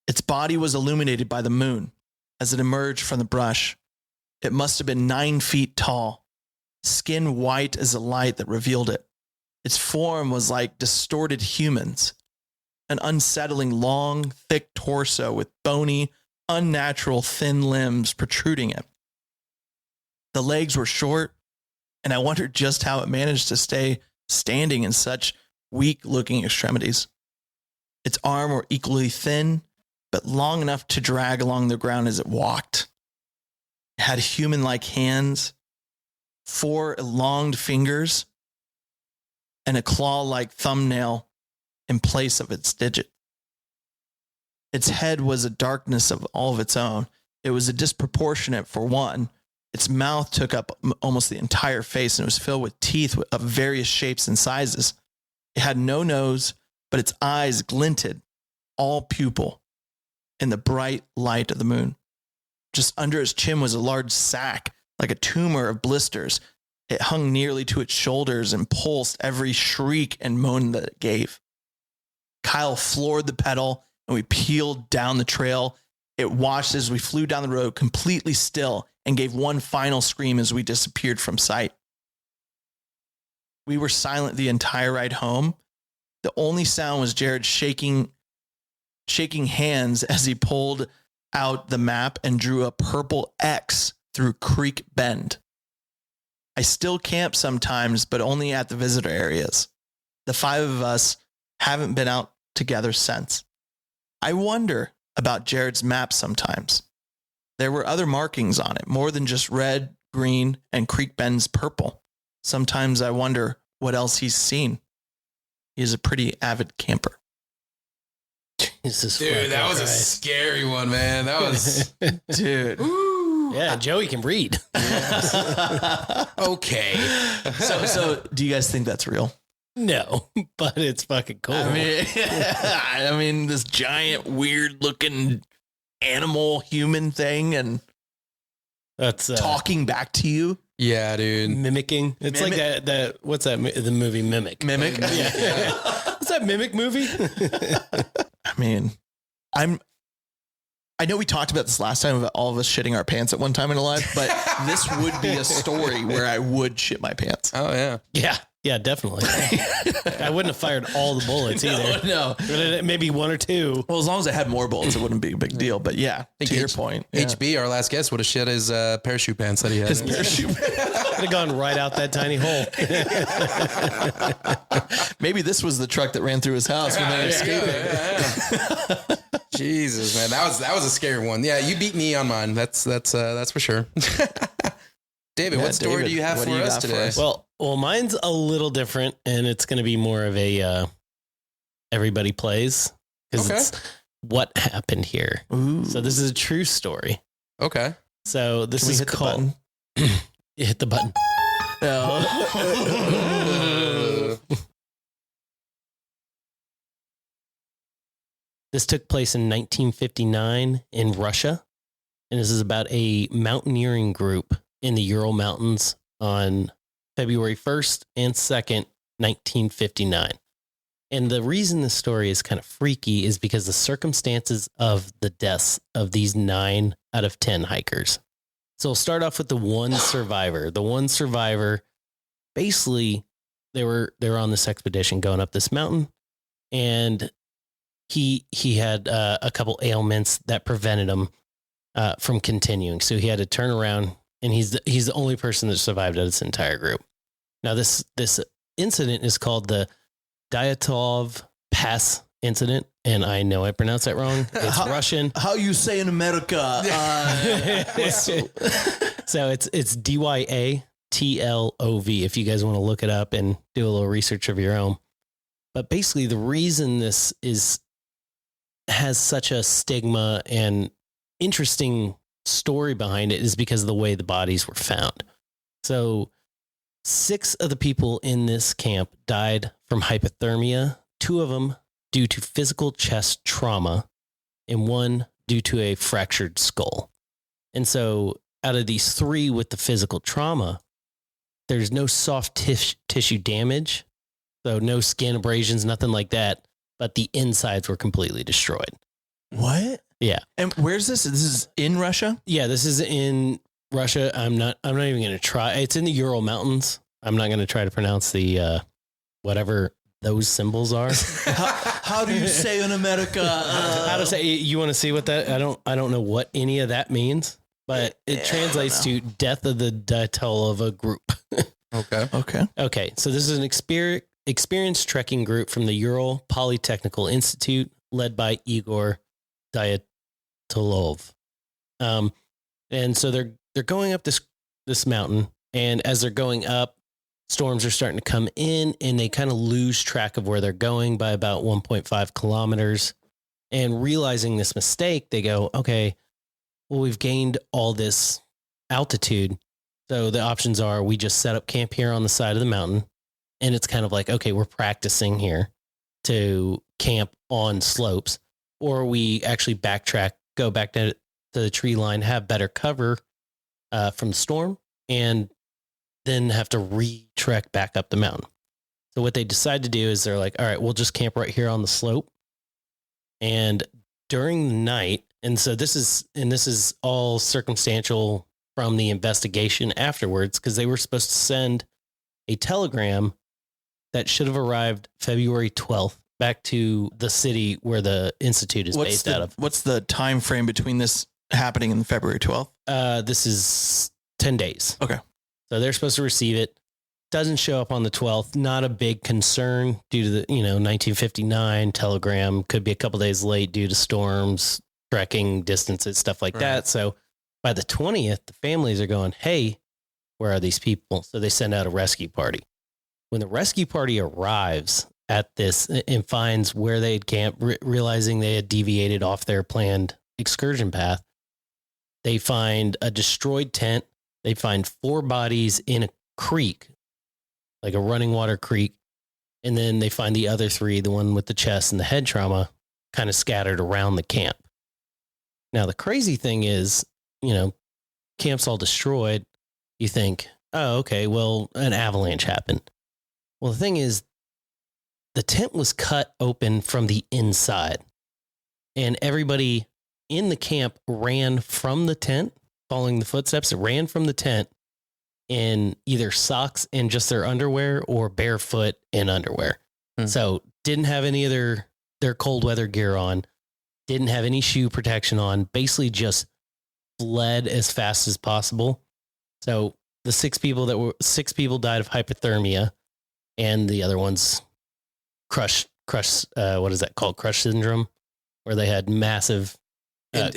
Its body was illuminated by the moon as it emerged from the brush. It must have been 9 feet tall, skin white as the light that revealed it. Its form was like distorted humans, an unsettling long, thick torso with bony, unnatural thin limbs protruding it. The legs were short, and I wondered just how it managed to stay standing in such weak-looking extremities. Its arms were equally thin, but long enough to drag along the ground as it walked. It had human-like hands, 4 elonged fingers, and a claw-like thumbnail in place of its digit. Its head was a darkness of all of its own. It was a disproportionate for one. Its mouth took up almost the entire face and it was filled with teeth of various shapes and sizes. It had no nose, but its eyes glinted, all pupil, in the bright light of the moon. Just under its chin was a large sack, like a tumor of blisters. It hung nearly to its shoulders and pulsed every shriek and moan that it gave. Kyle floored the pedal and we peeled down the trail. It watched as we flew down the road completely still and gave one final scream as we disappeared from sight. We were silent the entire ride home. The only sound was Jared shaking hands as he pulled out the map and drew a purple X through Creek Bend. I still camp sometimes, but only at the visitor areas. The 5 of us haven't been out together since. I wonder about Jared's map sometimes. There were other markings on it, more than just red, green, and Creek Bend's purple. Sometimes I wonder what else he's seen. He is a pretty avid camper. Dude, that was a scary one, man. That was, dude. Yeah, Joey can read. okay. So do you guys think that's real? No, but it's fucking cool. I mean, this giant, weird looking animal human thing and that's talking back to you. Yeah, dude. Mimicking. It's like that. What's that? The movie Mimic. Mimic. Yeah. What's that Mimic movie? I mean, I know we talked about this last time about all of us shitting our pants at one time in our life, but this would be a story where I would shit my pants. Oh yeah. Yeah, definitely. I wouldn't have fired all the bullets either. No. Maybe one or two. Well, as long as I had more bullets, it wouldn't be a big deal. But yeah, to your point. Yeah. HB, our last guest, would have shit his parachute pants that he had. His parachute Would have gone right out that tiny hole. Maybe this was the truck that ran through his house when they were escaping. Yeah. Jesus, man, that was a scary one. Yeah, you beat me on mine. That's for sure. David, what story do you have for us today? Well, mine's a little different, and it's going to be more of a everybody plays because it's what happened here. Ooh. So this is a true story. Okay. So this is called. You hit the button. No. This took place in 1959 in Russia, and this is about a mountaineering group in the Ural Mountains on February 1st and 2nd, 1959. And the reason this story is kind of freaky is because the circumstances of the deaths of these 9 out of 10 hikers. So we'll start off with the one survivor. The one survivor, basically, they were on this expedition going up this mountain, and he had a couple ailments that prevented him from continuing. So he had to turn around, and he's the only person that survived out of this entire group. Now this incident is called the Dyatlov Pass incident, and I know I pronounced that wrong. It's Russian. How you say in America? So it's Dyatlov. If you guys want to look it up and do a little research of your own. But basically, the reason this has such a stigma and interesting story behind it is because of the way the bodies were found. So 6 of the people in this camp died from hypothermia, 2 of them due to physical chest trauma, and 1 due to a fractured skull. And so out of these 3 with the physical trauma, there's no soft tissue damage. So no skin abrasions, nothing like that. But the insides were completely destroyed. What? Yeah. And where's this? This is in Russia? Yeah, this is in Russia. I'm not even going to try. It's in the Ural Mountains. I'm not going to try to pronounce the whatever those symbols are. How do you say in America? How to say? You want to see what that? I don't know what any of that means, but it translates to death of the Dyatlov group. Okay. So this is an experienced trekking group from the Ural Polytechnical Institute, led by Igor Dyatlov. And so they're going up this mountain, and as they're going up, storms are starting to come in, and they kind of lose track of where they're going by about 1.5 kilometers. And realizing this mistake, they go, okay, well, we've gained all this altitude. So the options are we just set up camp here on the side of the mountain, and it's kind of like, okay, we're practicing here to camp on slopes, or we actually backtrack, go back to the tree line, have better cover from the storm, and then have to re-trek back up the mountain. So what they decide to do is they're like, all right, we'll just camp right here on the slope. And during the night, and so this is all circumstantial from the investigation afterwards, because they were supposed to send a telegram that should have arrived February 12th back to the city where the institute is based out of. What's the time frame between this happening and February 12th? This is 10 days. Okay. So they're supposed to receive it. Doesn't show up on the 12th. Not a big concern due to the, 1959 telegram. Could be a couple days late due to storms, trekking distances, stuff like that. So by the 20th, the families are going, hey, where are these people? So they send out a rescue party. When the rescue party arrives, at this and finds where they had camped, realizing they had deviated off their planned excursion path. They find a destroyed tent. They find 4 bodies in a creek, like a running water creek. And then they find the other 3, the one with the chest and the head trauma, kind of scattered around the camp. Now, the crazy thing is, camp's all destroyed. You think, oh, okay, well, an avalanche happened. Well, the thing is, the tent was cut open from the inside, and everybody in the camp ran from the tent, following the footsteps, ran from the tent in either socks and just their underwear or barefoot in underwear. So didn't have any of their cold weather gear on, didn't have any shoe protection on, basically just fled as fast as possible. So the 6 people died of hypothermia, and the other ones crush, what is that called? Crush syndrome, where they had massive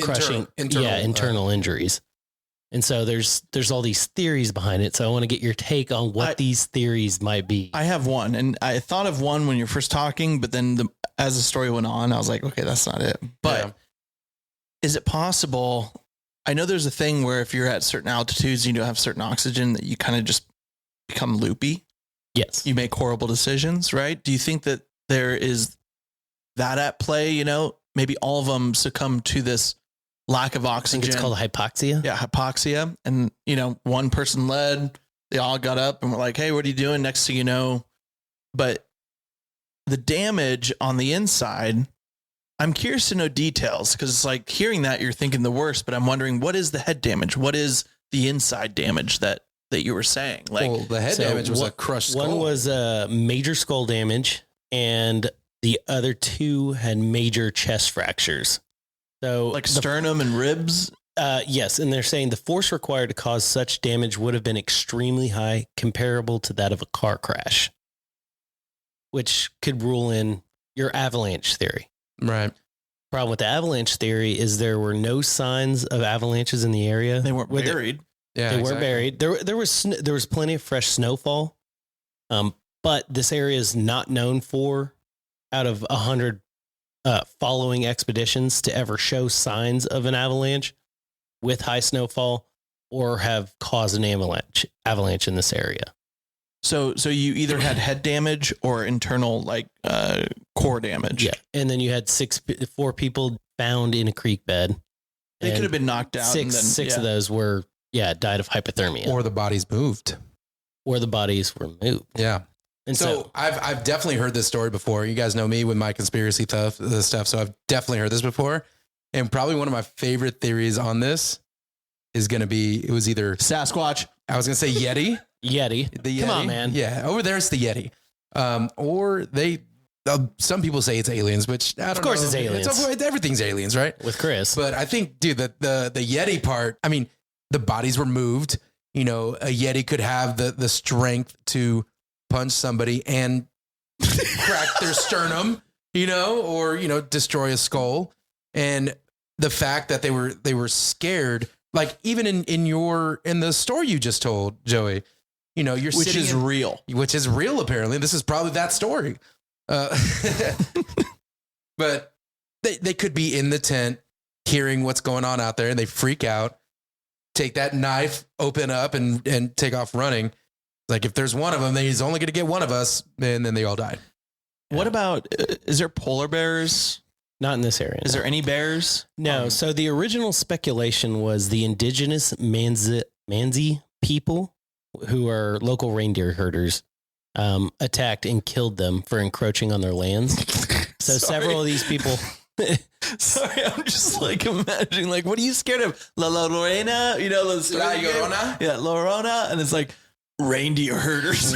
crushing, internal injuries. And so there's all these theories behind it. So I want to get your take on what these theories might be. I have one, and I thought of one when you're first talking, but then as the story went on, I was like, okay, that's not it. But is it possible? I know there's a thing where if you're at certain altitudes, you don't have certain oxygen, that you kind of just become loopy. Yes. You make horrible decisions, right? Do you think that there is that at play? Maybe all of them succumb to this lack of oxygen. I think it's called hypoxia. Yeah, hypoxia. And, one person led, they all got up and were like, hey, what are you doing? Next thing you know. But the damage on the inside, I'm curious to know details, because it's like hearing that you're thinking the worst, but I'm wondering, what is the head damage? What is the inside damage that you were saying? Like, well, the head damage was a crushed skull. One was major skull damage, and the other 2 had major chest fractures. So like sternum and ribs? Yes. And they're saying the force required to cause such damage would have been extremely high, comparable to that of a car crash, which could rule in your avalanche theory. Right. Problem with the avalanche theory is there were no signs of avalanches in the area. They weren't buried. They weren't buried. There was plenty of fresh snowfall. But this area is not known for, out of 100 following expeditions, to ever show signs of an avalanche with high snowfall or have caused an avalanche in this area. So you either had head damage or internal core damage. Yeah. And then you had 4 people found in a creek bed. They could have been knocked out. Six of those were, died of hypothermia. Or the bodies moved. Yeah. And so I've definitely heard this story before. You guys know me with my conspiracy stuff. So I've definitely heard this before. And probably one of my favorite theories on this is going to be, it was either Sasquatch. I was going to say Yeti. Yeti. The Yeti. Come on, man. Yeah. Over there, it's the Yeti. Or some people say it's aliens, which I don't know. Of course it's aliens. Everything's aliens, right? With Chris. But I think, dude, the Yeti part, I mean, the bodies were moved. A Yeti could have the strength to punch somebody and crack their sternum, or, destroy a skull. And the fact that they were scared, like even in the story you just told, Joey, which is real, apparently. This is probably that story. But they could be in the tent hearing what's going on out there, and they freak out, take that knife, open up and take off running. Like, if there's one of them, then he's only going to get one of us, and then they all died. What about, is there polar bears? Not in this area. Is there any bears? No. So the original speculation was the indigenous Mansi people, who are local reindeer herders, attacked and killed them for encroaching on their lands. So several of these people... Sorry, I'm just imagining, what are you scared of? La Llorona? Llorona? Yeah, Llorona. And it's reindeer herders.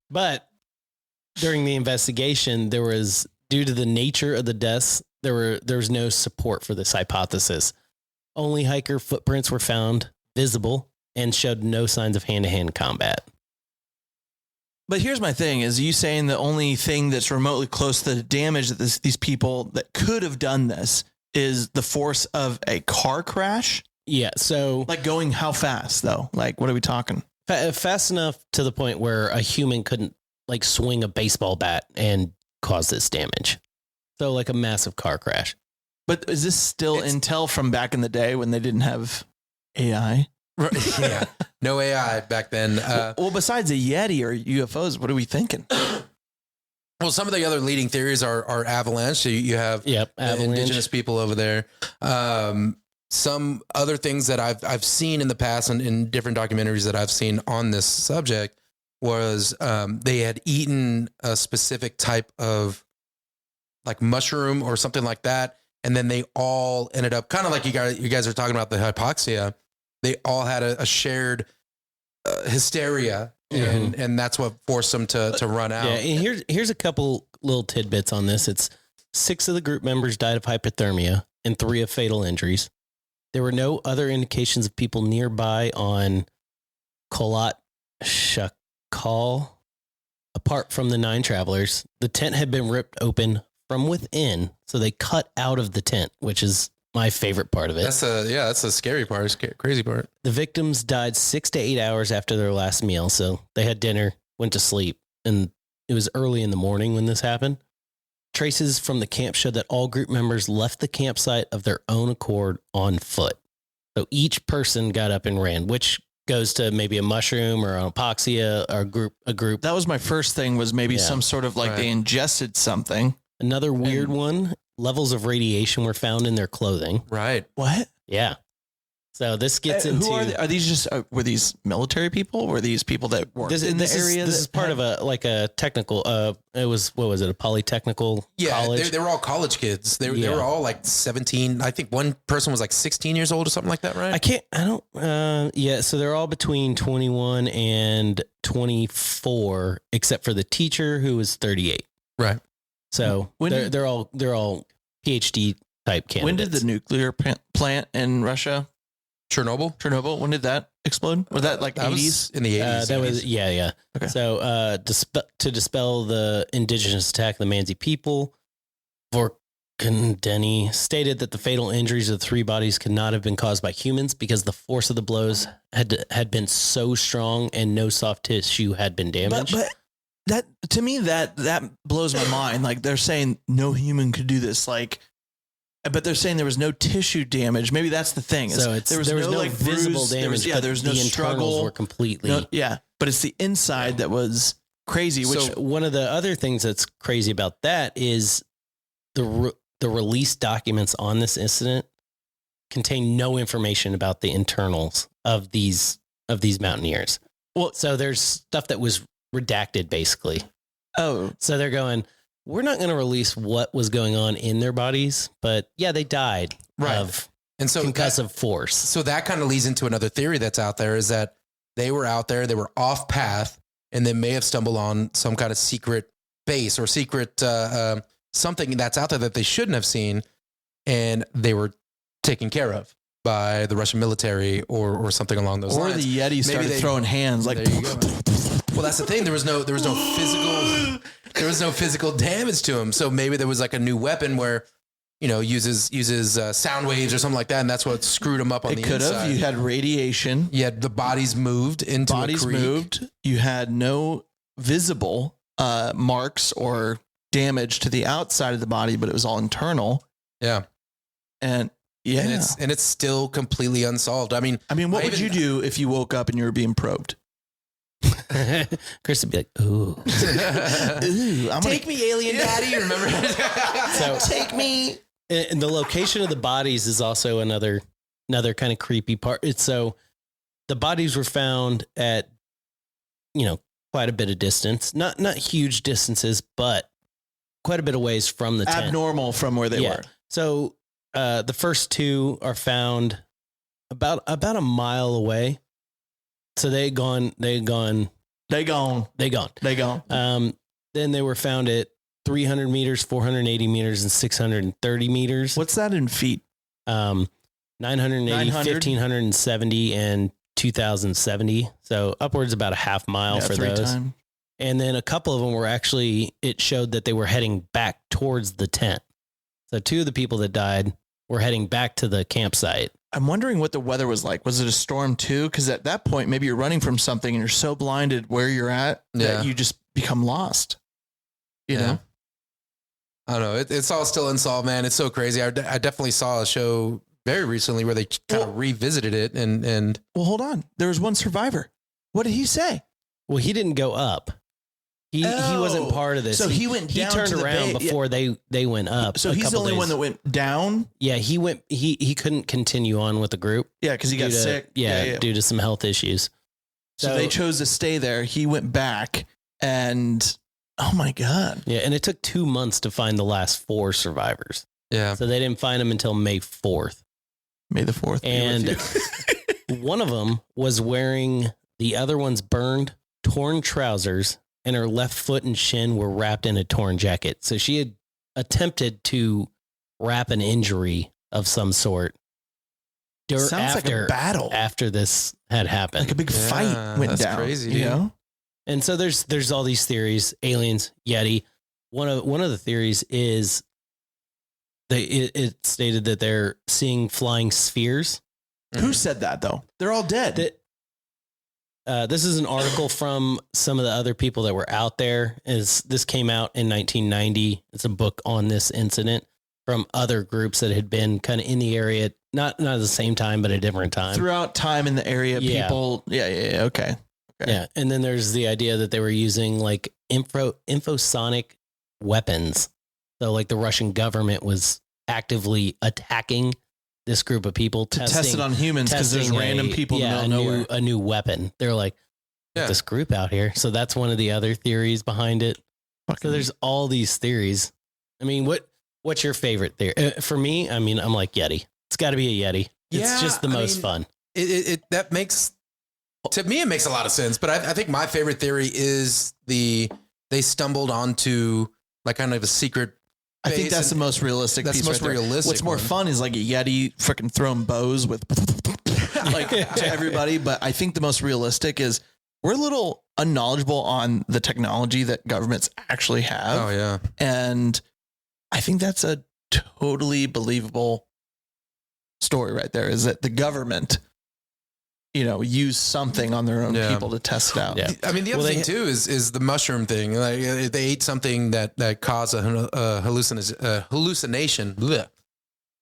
But during the investigation, there was, due to the nature of the deaths, there was no support for this hypothesis. Only hiker footprints were found visible and showed no signs of hand-to-hand combat. But here's my thing, is you saying the only thing that's remotely close to the damage that these people that could have done this is the force of a car crash? Yeah. So going how fast though? What are we talking? Fast enough to the point where a human couldn't like swing a baseball bat and cause this damage. So like a massive car crash. But is this still intel from back in the day when they didn't have AI? Yeah, no AI back then. Well, besides a Yeti or UFOs, what are we thinking? Well, some of the other leading theories are avalanche. So you have indigenous people over there. Some other things that I've seen in the past and in different documentaries that I've seen on this subject was they had eaten a specific type of like mushroom or something like that, and then they all ended up kind of like you guys are talking about the hypoxia. They all had a shared hysteria, and that's what forced them to run out. Yeah, and here's a couple little tidbits on this. It's 6 of the group members died of hypothermia and 3 of fatal injuries. There were no other indications of people nearby on Kholat Shakal. Apart from the 9 travelers, the tent had been ripped open from within, so they cut out of the tent, which is my favorite part of it. That's a scary part, crazy part. The victims died 6 to 8 hours after their last meal, so they had dinner, went to sleep, and it was early in the morning when this happened. Traces from the camp showed that all group members left the campsite of their own accord on foot. So each person got up and ran, which goes to maybe a mushroom or an hypoxia or a group. That was my first thing, was maybe some sort of like they ingested something. Another weird one, levels of radiation were found in their clothing. Right. What? Yeah. So this gets into... Who are they? Are these just, were these military people? Were these people that worked in the area? This is part of a technical, it was, what was it? A polytechnical college? They were all college kids. They were all like 17. I think one person was like 16 years old or something like that, right? So they're all between 21 and 24, except for the teacher who was 38. Right. So they're all PhD type candidates. When did the nuclear plant in Russia? Chernobyl. When did that explode? Was that like 80s? In the 80s. That was, yeah. Okay. So to dispel the indigenous attack of the Mansi people, Vorkandeni stated that the fatal injuries of the 3 bodies could not have been caused by humans because the force of the blows had been so strong and no soft tissue had been damaged. But that, to me, that blows my mind. Like, they're saying no human could do this. Like, but they're saying there was no tissue damage. Maybe that's the thing. So there was no like visible damage. There was no struggle. Were completely. But it's the inside that was crazy. Which one of the other things that's crazy about that is the release documents on this incident contain no information about the internals of these mountaineers. Well, so there's stuff that was redacted basically. Oh, so they're going, we're not going to release what was going on in their bodies, but yeah, they died of concussive force. So that kind of leads into another theory that's out there, is that they were out there, they were off path, and they may have stumbled on some kind of secret base or secret something that's out there that they shouldn't have seen, and they were taken care of by the Russian military or something along those lines. Or the Yeti started throwing hands like. There you go. Well, that's the thing. There was no physical damage to him. So maybe there was like a new weapon where, uses sound waves or something like that, and that's what screwed him up on the inside. It could have. You had radiation. You had the bodies moved into a creek. You had no visible marks or damage to the outside of the body, but it was all internal. Yeah. And it's still completely unsolved. I mean, what would you do if you woke up and you were being probed? Chris would be like, ooh, take me, alien daddy. Remember? So take me. And the location of the bodies is also another kind of creepy part. It's so the bodies were found at, quite a bit of distance, not huge distances, but quite a bit of ways from the tent. Abnormal from where they were. So the first 2 are found about a mile away. So they gone. Then they were found at 300 meters, 480 meters, and 630 meters. What's that in feet? 980, 1,570, and 2,070. So upwards about a half mile for 3 those. times. And then a couple of them were it showed that they were heading back towards the tent. So 2 of the people that died were heading back to the campsite. I'm wondering what the weather was like. Was it a storm too? Because at that point, maybe you're running from something and you're so blinded where you're at that you just become lost. You know? I don't know. It's all still unsolved, man. It's so crazy. I definitely saw a show very recently where they kind of revisited it and. Well, hold on. There was one survivor. What did he say? Well, he didn't go up. He wasn't part of this. So he went down. He turned to the around base. before they went up. So he's the only one that went down. Yeah, he went. He couldn't continue on with the group. Yeah, because he got sick. Yeah, due to some health issues. So they chose to stay there. He went back, and oh my god. Yeah, and it took 2 months to find the last 4 survivors. Yeah. So they didn't find them until May 4th. May the 4th. And one of them was wearing the other one's burned, torn trousers, and her left foot and shin were wrapped in a torn jacket. So she had attempted to wrap an injury of some sort. Sounds like a battle after this had happened. Like a big fight went down. Crazy, you know? And so there's all these theories, aliens, Yeti. One of the theories is it stated that they're seeing flying spheres. Who said that though? They're all dead. This is an article from some of the other people that were out there. This came out in 1990. It's a book on this incident from other groups that had been kind of in the area, not at the same time, but a different time. Throughout time in the area, Yeah. people. Yeah. Okay. Yeah. And then there's the idea that they were using like infosonic weapons. So like the Russian government was actively attacking this group of people To test it on humans because there's random people in the middle of nowhere. a new weapon. They're like, this group out here. So that's one of the other theories behind it. So there's all these theories. I mean, what's your favorite theory? For me, I mean, I'm like Yeti. It's got to be a Yeti. It's just the most fun. That makes, to me, it makes a lot of sense. But I think my favorite theory is they stumbled onto like kind of a secret. I think that's the most realistic. That's piece the most right there. realistic. What's more fun is like a Yeti freaking throwing bows with like to everybody. But I think the most realistic is we're a little unknowledgeable on the technology that governments actually have. Oh yeah. And I think that's a totally believable story right there, is that the government, use something on their own people to test it out. Yeah. I mean, the other thing too is the mushroom thing. Like they ate something that caused a hallucination. Blech.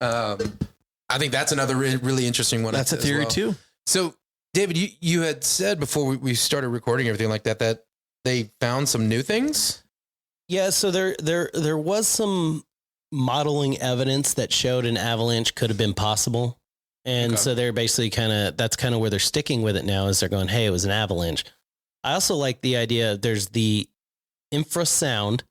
I think that's another really interesting one. That's a theory too. So, David, you had said before we started recording everything like that they found some new things. Yeah. So there was some modeling evidence that showed an avalanche could have been possible. And so they're basically that's kind of where they're sticking with it now, is they're going, hey, it was an avalanche. I also like the idea there's the infrasound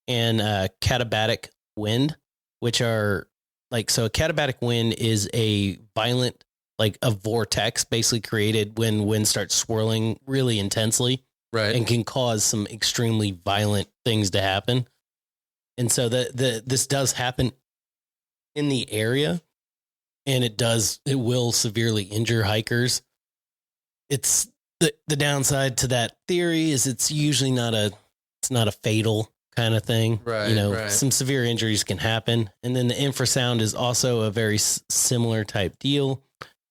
and katabatic wind, which are like, so a katabatic wind is a violent, like a vortex basically created when wind starts swirling really intensely. Right. And can cause some extremely violent things to happen. And so this does happen in the area. And it will severely injure hikers. It's the downside to that theory is it's usually not a fatal kind of thing. Right. Right. Some severe injuries can happen. And then the infrasound is also a very similar type deal.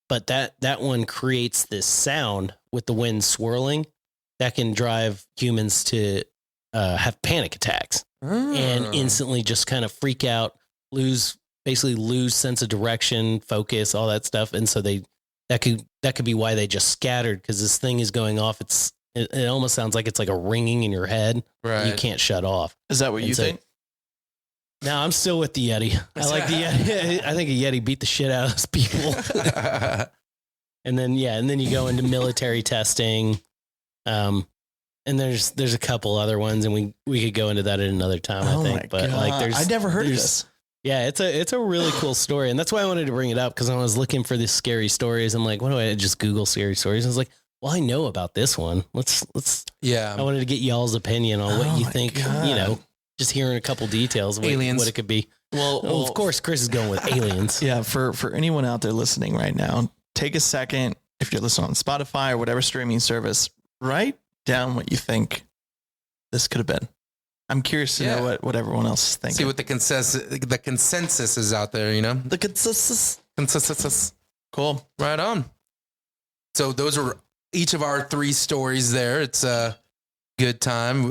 But that one creates this sound with the wind swirling that can drive humans to have panic attacks and instantly just kind of freak out, lose sense of direction, focus, all that stuff. And so that could be why they just scattered, because this thing is going off. It almost sounds like it's like a ringing in your head. Right. You can't shut off. Is that what you think? No, I'm still with the Yeti. I like the Yeti. I think a Yeti beat the shit out of those people. And then you go into military testing. And there's a couple other ones, and we could go into that at another time, I think. But God. I'd never heard of this. Yeah, it's a really cool story, and that's why I wanted to bring it up, because I was looking for these scary stories. I'm like, what do I just Google scary stories? And I was like, well, I know about this one. Let's. Yeah. I wanted to get y'all's opinion on what you think. God. Just hearing a couple details of aliens, what it could be. Well, of course, Chris is going with aliens. Yeah. For anyone out there listening right now, take a second. If you're listening on Spotify or whatever streaming service, write down what you think this could have been. I'm curious to know what everyone else is thinking. See what the consensus is out there, The consensus. Cool. Right on. So those are each of our 3 stories there. It's good time.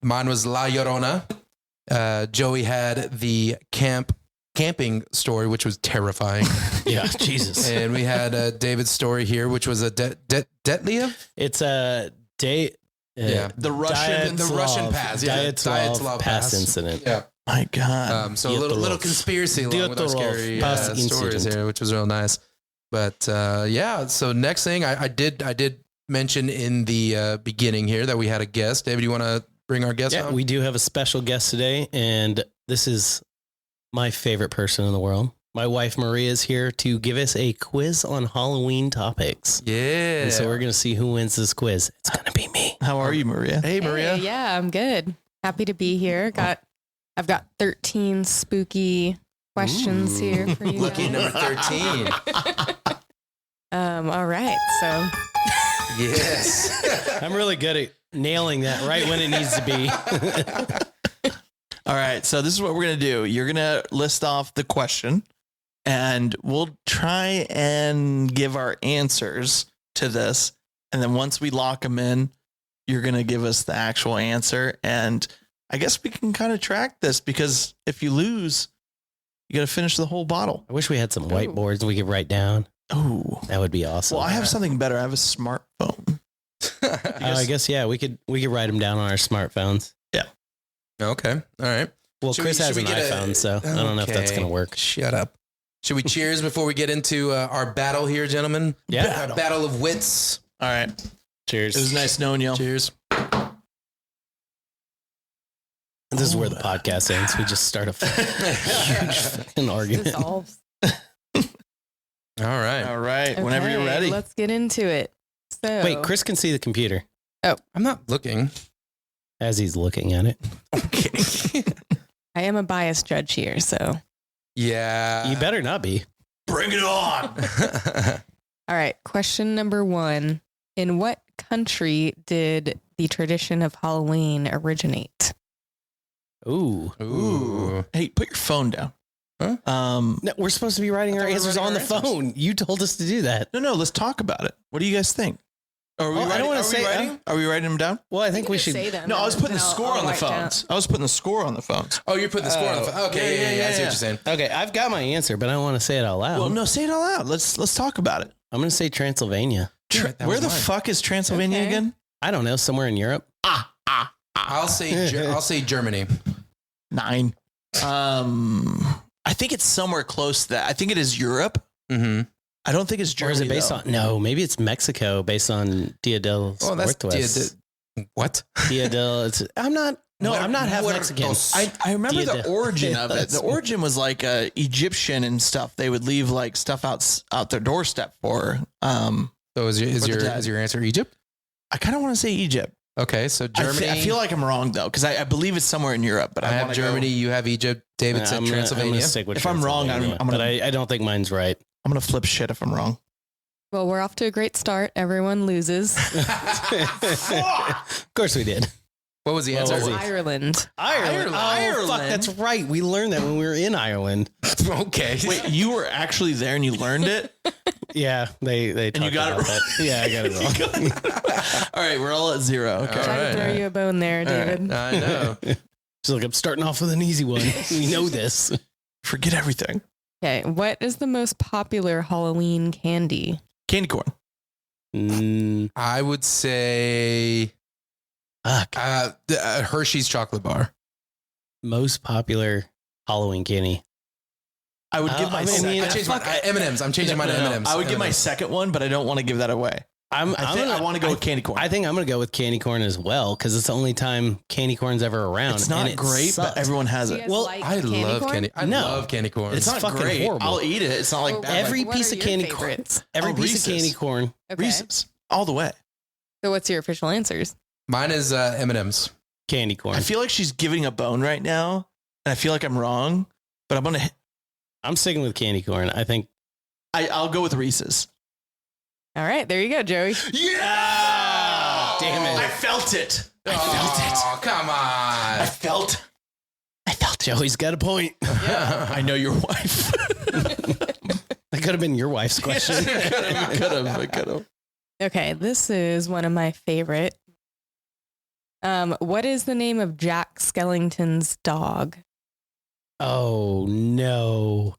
Mine was La Llorona. Joey had the camping story, which was terrifying. Yeah, Jesus. And we had David's story here, which was a Dyatlov. It's a day. The Russian pass. Yeah, Dyatlov Pass incident. Yeah. My God. So a little conspiracy along with our scary stories here, which was real nice. But so next thing I did mention in the beginning here that we had a guest. David, you want to bring our guest on? We do have a special guest today, and this is my favorite person in the world. My wife, Maria, is here to give us a quiz on Halloween topics. Yeah. And so we're going to see who wins this quiz. It's going to be me. How are you, Maria? Hey, Maria. Hey, yeah, I'm good. Happy to be here. I've got 13 spooky questions here for you. Lucky guys. number 13. All right. So Yes. I'm really good at nailing that right when it needs to be. All right. So this is what we're going to do. You're going to list off the question and we'll try and give our answers to this. And then once we lock them in, you're going to give us the actual answer. And I guess we can kind of track this because if you lose, you got to finish the whole bottle. I wish we had some whiteboards we could write down. Oh, That would be awesome. well, I have something better. I have a smartphone. I guess, yeah, we could write them down on our smartphones. Okay. All right. Well, Should Chris we- has should an we get a- iPhone, so I don't know if that's Okay. going to work. Shut up. Should we cheers before we get into our battle here, gentlemen? Yeah. Battle of wits. All right. Cheers. It was nice knowing you. Cheers. This is where the podcast ends. We just start a huge fucking argument. dissolves. All right. All right. Whenever you're Okay, ready. let's get into it. So Wait, Chris can see the computer I'm not looking. as he's looking at it. Okay. I am a biased judge here. So Yeah. You better not be. Bring it on. all right. Question number 1: in what country did the tradition of Halloween originate? Ooh. Ooh. Hey, put your phone down. Huh? No, we're supposed to be writing our thought we were answers writing on the our answers. phone. You told us to do that. No, let's talk about it. What do you guys think? Are we Oh, I writing, don't wanna are we say- writing? Are we writing them down? Well, I think we should. No, I was putting the score on the phones. I was putting the score on the phones. Oh, you're putting the score on the phone. Okay. Yeah. I see what you're saying. Okay, I've got my answer, but I don't want to say it out loud. Well, no, say it out loud. Let's talk about it. I'm going to say Transylvania. That Where was the mine. fuck is Transylvania Okay. again? I don't know, somewhere in Europe. I'll say Germany. 9. I think it's somewhere close to that. I think it is Europe. Mm-hmm. I don't think it's Or Germany. is it based though. on? No, maybe it's Mexico based on Dia del Oh, that's Muertos. what? Dia del. I'm not. No, I'm not half Mexican. Muertos. I remember Dia the del- origin Yeah, of it. that's- The origin was like Egyptian and stuff. They would leave like stuff out their doorstep for. So is For the dead. your answer Egypt? I kind of want to say Egypt. Okay, so Germany. I feel like I'm wrong though because I believe it's somewhere in Europe. But I have wanna Germany. Go, You have Egypt. David said I'm gonna Transylvania. stick with If I'm wrong, Transylvania, I'm gonna- But I don't think mine's right. I'm gonna flip shit if I'm wrong. Well, we're off to a great start. Everyone loses. Of course we did. What was the What answer? was it? Ireland. Ireland. Oh, Ireland. fuck, that's right. We learned that when we were in Ireland. Okay. Wait, you were actually there and you learned it? Yeah, they you talked got it about wrong. that. Yeah, I got it wrong. All right, we're all at 0. Okay. All Try right. to throw you a bone there, All right. David. I know. So like, I'm starting off with an easy one. We know this. Forget everything. Okay. What is the most popular Halloween candy? Candy corn. I would say Fuck. Hershey's chocolate bar. Most popular Halloween candy. I would give my I mean, second. I changed mine. M&M's. I'm changing mine to M&M's. I would give my M&Ms. second one, but I don't want to give that away. I want to go with candy corn. I think I'm going to go with candy corn as well because it's the only time candy corn's ever around. it's not and it great, sucks. but everyone has Do you it. guys Well, like I love corn? candy. I No. love candy corn. It's not fucking great. horrible. I'll eat it. It's not like Well, bad. every what piece are of your candy favorites? Every piece Reese's. of candy corn. Okay. Reese's all the way. So what's your official answers? Mine is M&M's. Candy corn. I feel like she's giving a bone right now, and I feel like I'm wrong, but I'm sticking with candy corn. I think. I'll go with Reese's. All right. There you go, Joey. Yeah! Damn it. I felt it. Oh, come I on. felt Joey's got a point. I know your wife. That could have been your wife's question. I could have. Okay. This is one of my favorite What is the name of Jack Skellington's dog? Oh no.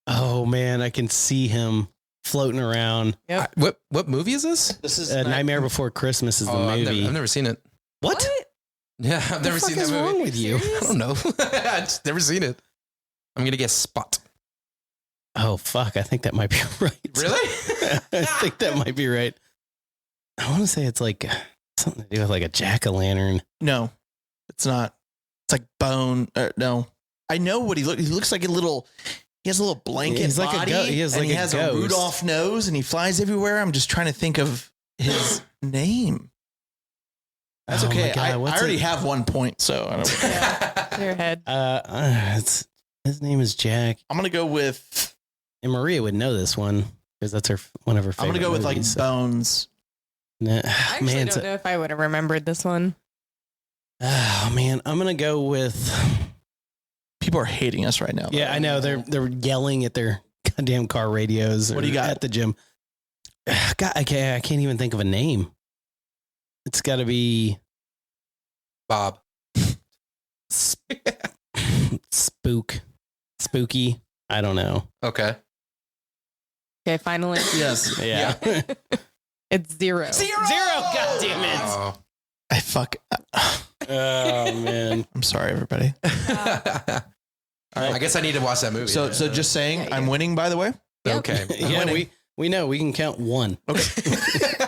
Oh man, I can see him floating around. Yep. What movie is this? This is Nightmare Before Christmas is the movie. I've never seen it. What? Yeah, I've never seen that What's movie. wrong with you? I don't know. I've just never seen it. I'm gonna guess Spot. Oh fuck, I think that might be right. Really? I think that might be right. I want to say it's like something to do with like a jack-o'-lantern. No, it's not. It's like bone. No, I know what he looks. He looks like a little. He has a little blanket He's like a body. goat. He has like he a has ghost. a Rudolph nose, and he flies everywhere. I'm just trying to think of his name. That's Oh my okay. God, I what's already it? have 1 point, so I don't. Yeah, your head. It's his name is Jack. I'm gonna go with. And Maria would know this one because that's her one of her I'm favorite. gonna go with like movies. Bones. Nah, I actually man, don't know if I would have remembered this one. oh man, I'm gonna go with. People are hating us right now. Yeah, I know they're yelling at their goddamn car radios. What do you got? At the gym? God, I can't even think of a name. It's got to be Bob. spooky. I don't know. Okay. Okay, final answer. Yes. Yeah. It's zero. Zero. God damn it. Oh. I fuck. Oh man. I'm sorry, everybody. I guess I need to watch that movie. So just saying, Yeah, I'm winning. By the way, Yep. Okay. Yeah, winning. we know we can count one. Okay.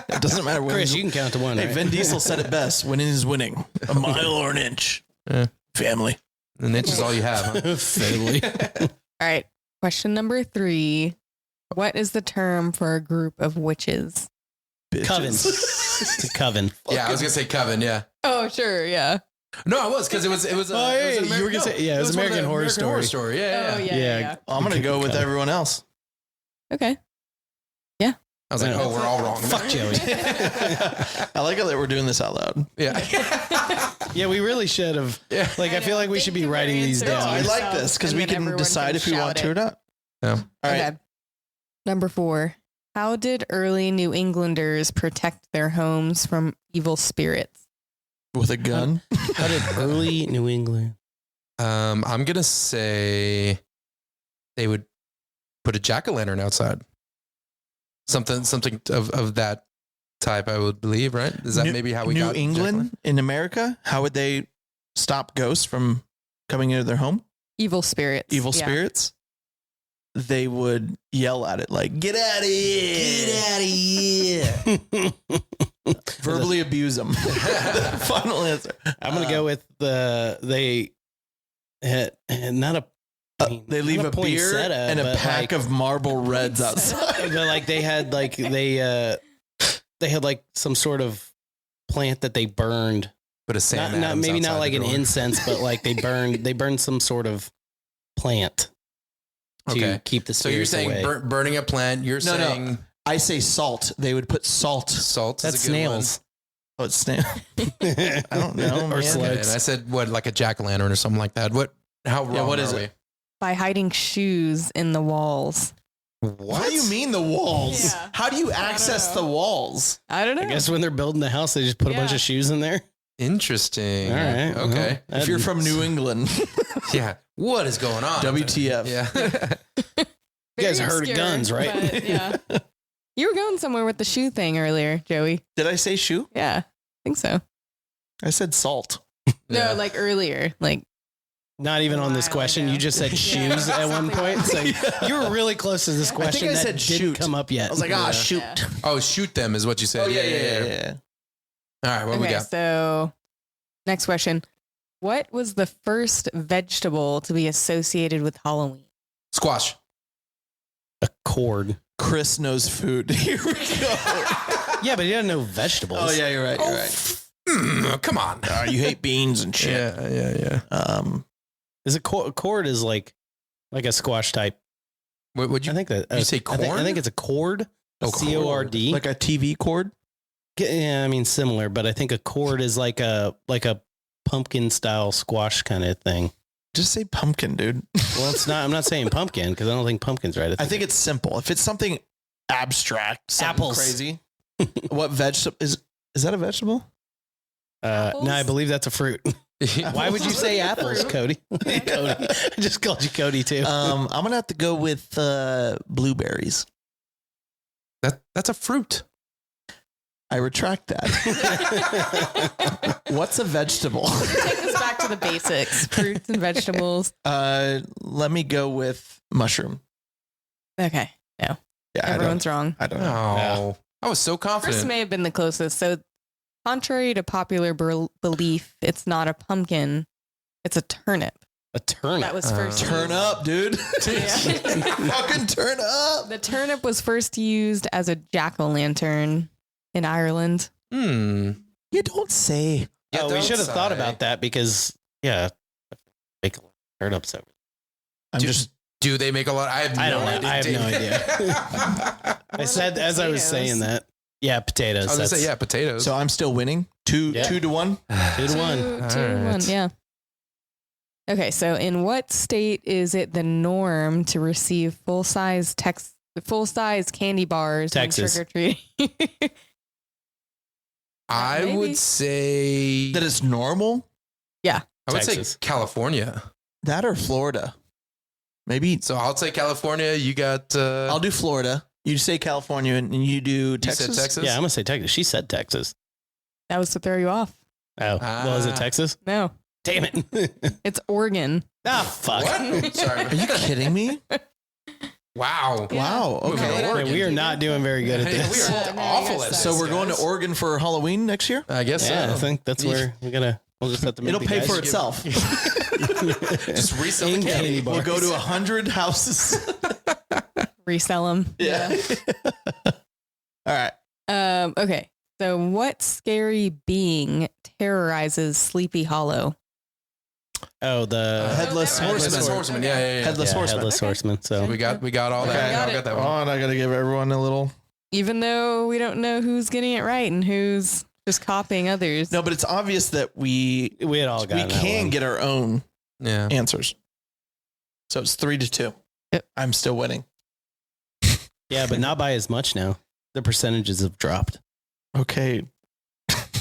It doesn't matter. Chris, you can count to one. Hey, Right? Vin Diesel said it best: winning is winning, a mile or an inch. Yeah. Family. An inch is all you have, huh? Family. All right. Question number 3. What is the term for a group of witches? Coven. Bitches. It's a coven. Yeah, I was gonna say Coven. Yeah. Oh, sure. Yeah. No, I was because it was. Oh, yeah, it was you were gonna say- yeah, it was one of American the Horror Story. Yeah. Oh, Yeah. yeah. I'm gonna go with Coven. everyone else. Okay. I was like, Yeah. oh, we're all wrong. Fuck Joey. I like how that we're doing this out loud. Yeah. Yeah, we really should have. Yeah. Like, I feel like we should be writing these No, down. I like this because And we then can everyone decide can if we want shout to or it. not. Yeah. All right. Okay. Number 4. How did early New Englanders protect their homes from evil spirits? With a gun. How did early New England? I'm gonna say they would put a jack-o'-lantern outside. Something of that type, I would believe. Right? Is that maybe how we New got England in America? How would they stop ghosts from coming into their home? Evil spirits. Evil Yeah. spirits. They would yell at it like, "Get out of here! Get out of here!" Verbally abuse them. Final answer. I'm gonna go with they had not a. I mean, They leave not a beer poinsettia, and a but pack of Marlboro Reds outside. But like they had like they had like some sort of plant that they burned. Put a Sam Not Adams maybe not outside like the an door. incense, but like they burned some sort of plant to Okay. keep the So you're spirits saying away. burning a plant. You're No, no. saying I say salt. They would put salt. salt. That's is a good snails. Oh, it's snail. I don't know. Or man. slugs. One. And I said what, like a jack-o'-lantern or something like that. What? How wrong? Yeah, what is are it? By hiding shoes in the walls. we? What do you mean the walls? Yeah. How do you access know. the walls? I don't know. I guess when they're building the house, they just put a bunch Yeah. of shoes in there. Interesting. All right. Okay. well, If you're from New England, Yeah. What is going on? WTF. Yeah. You guys Very heard of obscure, guns, right? but, yeah. You were going somewhere with the shoe thing earlier, Joey. did I say shoe? Yeah, I think so. I said salt. Yeah. No, like earlier. Like, Not even on this While question. ago. You just said shoes at one point. So you were really close to this I question. think I that said didn't shoot. come up yet. I was like, Yeah. shoot. Yeah. Oh, shoot them is what you said. Oh, yeah. All right. What we okay, got? so next question. What was the first vegetable to be associated with Halloween? Squash. a cord. Chris knows food. Here we go. Yeah, but you don't know vegetables. Oh, yeah, you're right. You're right. Come on. You hate beans and shit. Yeah. Is a cord is like a squash type. What would you? I think that You say I corn? think it's a cord. Oh, CORD. Like a TV cord? Yeah, I mean similar, but I think a cord is like a pumpkin style squash kind of thing. Just say pumpkin, dude. Well, it's not. I'm not saying pumpkin because I don't think pumpkin's right. I think it's simple. If it's something abstract, something Apples. crazy. What vegetable is that a vegetable? No, I believe that's a fruit. Why would you say apples, Cody? Cody. I just called you Cody too. I'm gonna have to go with blueberries. That's a fruit. I retract that. What's a vegetable? Take us back to the basics: fruits and vegetables. Let me go with mushroom. Okay, no, Yeah, everyone's wrong. I don't know. Oh, I was so confident. First may have been the closest. So, contrary to popular belief, it's not a pumpkin; it's a turnip. A turnip. That was first. Turn up, dude. Fucking turn up. The turnip was first used as a jack-o'-lantern in Ireland. You don't say. Oh, we should have thought about that because, make turnips over. Do they make a lot? I have no idea. I have no idea. I said as I was saying that. Yeah, potatoes. I was gonna say potatoes. So I'm still winning. 2 to 1. 2 to 1. 2 to 1. Yeah. Okay, so in what state is it the norm to receive full-size candy bars Texas. on trick-or-treating? I Maybe. would say That is normal. I would Texas. say California. That or Florida. Maybe. So I'll say California. You got. I'll do Florida. You say California and you do Texas. You said Texas. Yeah, I'm going to say Texas. She said Texas. That was to throw you off. Oh, well, is it Texas? No, Damn it. it's Oregon. Ah, fuck. What? Sorry. Are you kidding me? Wow. Yeah. Wow. Moving Okay. to Oregon. We are not doing very good at Hey, this. we are No, I awful guess at this. So we're going to guys. Oregon for Halloween next year. I guess Yeah, so. I think that's where we'll just have to. It'll maybe pay guys for give- itself. Just resell the In candy. candy bar. We'll go to 100 houses. Resell them. Yeah. All right. Okay. So what scary being terrorizes Sleepy Hollow? Oh, the Headless Headless Horseman. Yeah. Headless Horseman. Headless Horseman. So We got all Okay. that. Got I it. got that Oh, one. and I got to give everyone a little. Even though we don't know who's getting it right and who's just copying others. No, but it's obvious that we had all gotten that can one. get our own Yeah. answers. So it's 3 to 2. Yep. I'm still winning. Yeah, but not by as much now. The percentages have dropped. Okay.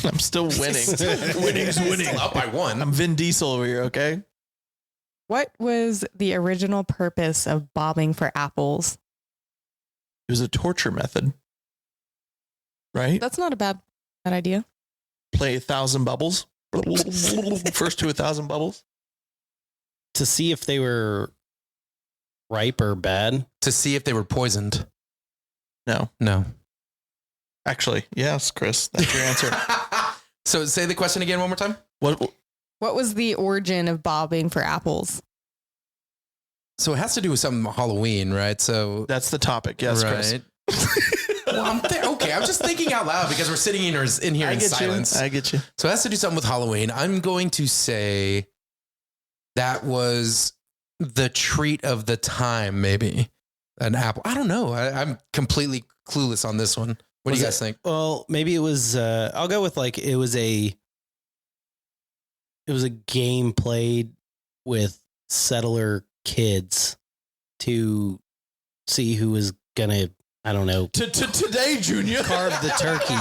I'm still winning. Winning's winning. Still up by one. I'm Vin Diesel over here. Okay. What was the original purpose of bobbing for apples? It was a torture method, right? That's not a bad idea. Play 1,000 bubbles. First to 1,000 bubbles. To see if they were ripe or bad. To see if they were poisoned. No. No. Actually, yes, Chris. That's your answer. So say the question again one more time. What was the origin of bobbing for apples? So it has to do with something Halloween, right? So That's the topic. Yes, Chris. Well, okay. I'm just thinking out loud because we're sitting in here in silence. I get you. So it has to do something with Halloween. I'm going to say that was the treat of the time, maybe an apple. I don't know. I'm completely clueless on this one. What do you guys think? Well, maybe it was. I'll go with like it was a game played with settler kids to see who was gonna. I don't know. Today, Junior. Carve the turkey.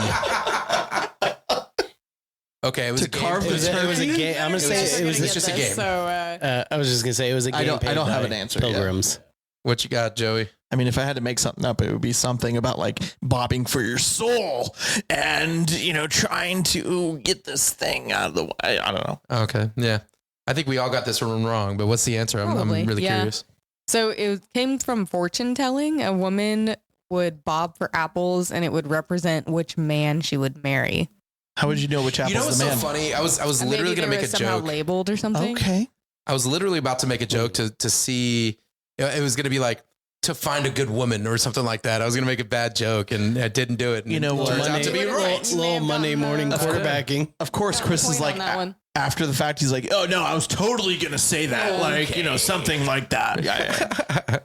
Okay, it was To a game. carve It was, the it was a turkey? game. I'm gonna say it was just a game. So I was just gonna say it was a game. I don't played have by an answer yet. Pilgrims. What you got, Joey? I mean, if I had to make something up, it would be something about like bobbing for your soul and, trying to get this thing out of the way. I don't know. Okay, yeah. I think we all got this one wrong, but what's the answer? I'm Probably, really yeah. curious. So it came from fortune telling. A woman would bob for apples and it would represent which man she would marry. How would you know which apple's You know what's the so man? funny? I was And literally maybe going to they make were a somehow joke. labeled or something. Okay. I was literally about to make a joke to see. It was going to be like to find a good woman or something like that. I was going to make a bad joke and I didn't do it. And You know it what? turns out to be Monday- right. You may Little have Monday gotten morning the- quarterbacking. Of course, Chris is Point like, on that one. after the fact, he's like, oh, no, I was totally going to say that. Okay. Something like that. Yeah.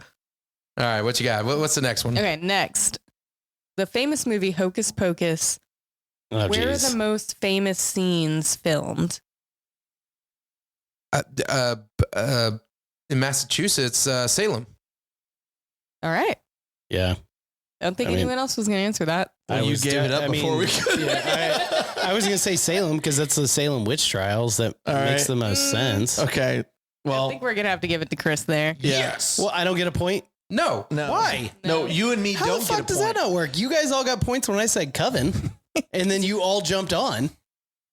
All right, what you got? What's the next one? Okay, next. The famous movie Hocus Pocus. Oh, Where are jeez. the most famous scenes filmed? In Massachusetts, Salem. All right. Yeah. I don't think I mean- anyone else was going to answer that. Well, you gave it up before we could. I was going to say Salem because that's the Salem witch trials that makes the most sense. Okay. Well, I think we're gonna have to give it to Chris there. Yes. Well, I don't get a point. No. Why? No, you and me How don't the get a fuck does point. that not work? You guys all got points when I said Coven, and then you all jumped on.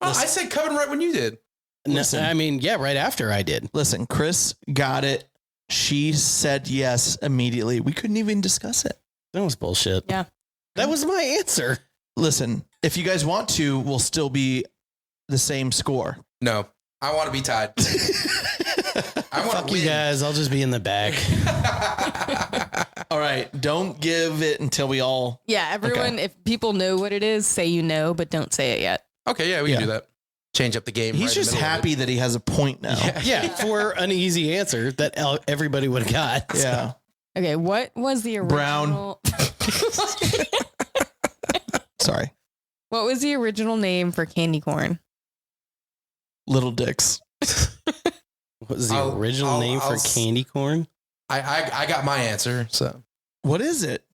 Oh, I said Coven right when you did. Listen. I mean, yeah, right after I did. Listen, Chris got it. She said yes immediately. We couldn't even discuss it. That was bullshit. Yeah. That was my answer. Listen, if you guys want to, we'll still be the same score. No. I want to be tied. I want Fuck to you win. guys. I'll just be in the back. All right. Don't give it until we all. Yeah, everyone, if people know what it is, say you know, but don't say it yet. Okay, yeah, we can do that. Change up the game. He's right in just the middle of happy it. that he has a point now. Yeah, for an easy answer that everybody would have got. Yeah. Okay, what was the original? Brown. Sorry. What was the original name for candy corn? Little dicks. What was the original name for candy corn? I got my answer, so. What is it?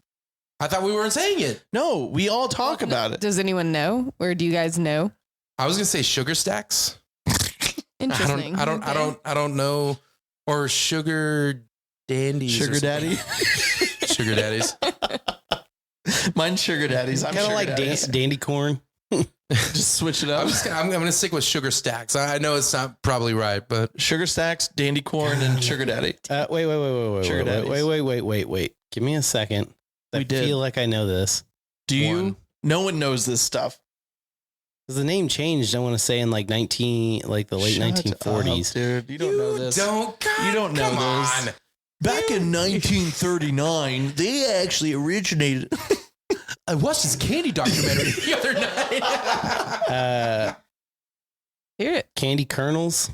I thought we weren't saying it. No, we all talk about it. Does anyone know, or do you guys know? I was gonna say sugar stacks. Interesting. I don't know. Or sugar dandies. Sugar daddy. Sugar daddies. Mine's sugar daddies. I'm Kind of sugar like daddies. dandy corn. Just switch it up. I'm gonna stick with sugar stacks. I know it's not probably right, but Sugar stacks, dandy corn, and sugar daddy. Wait. Give me a second. I We did. feel like I know this. Do you? One. No one knows this stuff. Because the name changed, I want to say in like the late Shut 1940s. up, dude. You don't know this. God, You don't know come this. on. Back in 1939, they actually originated. I watched this candy documentary the other night. Hear it? Candy kernels.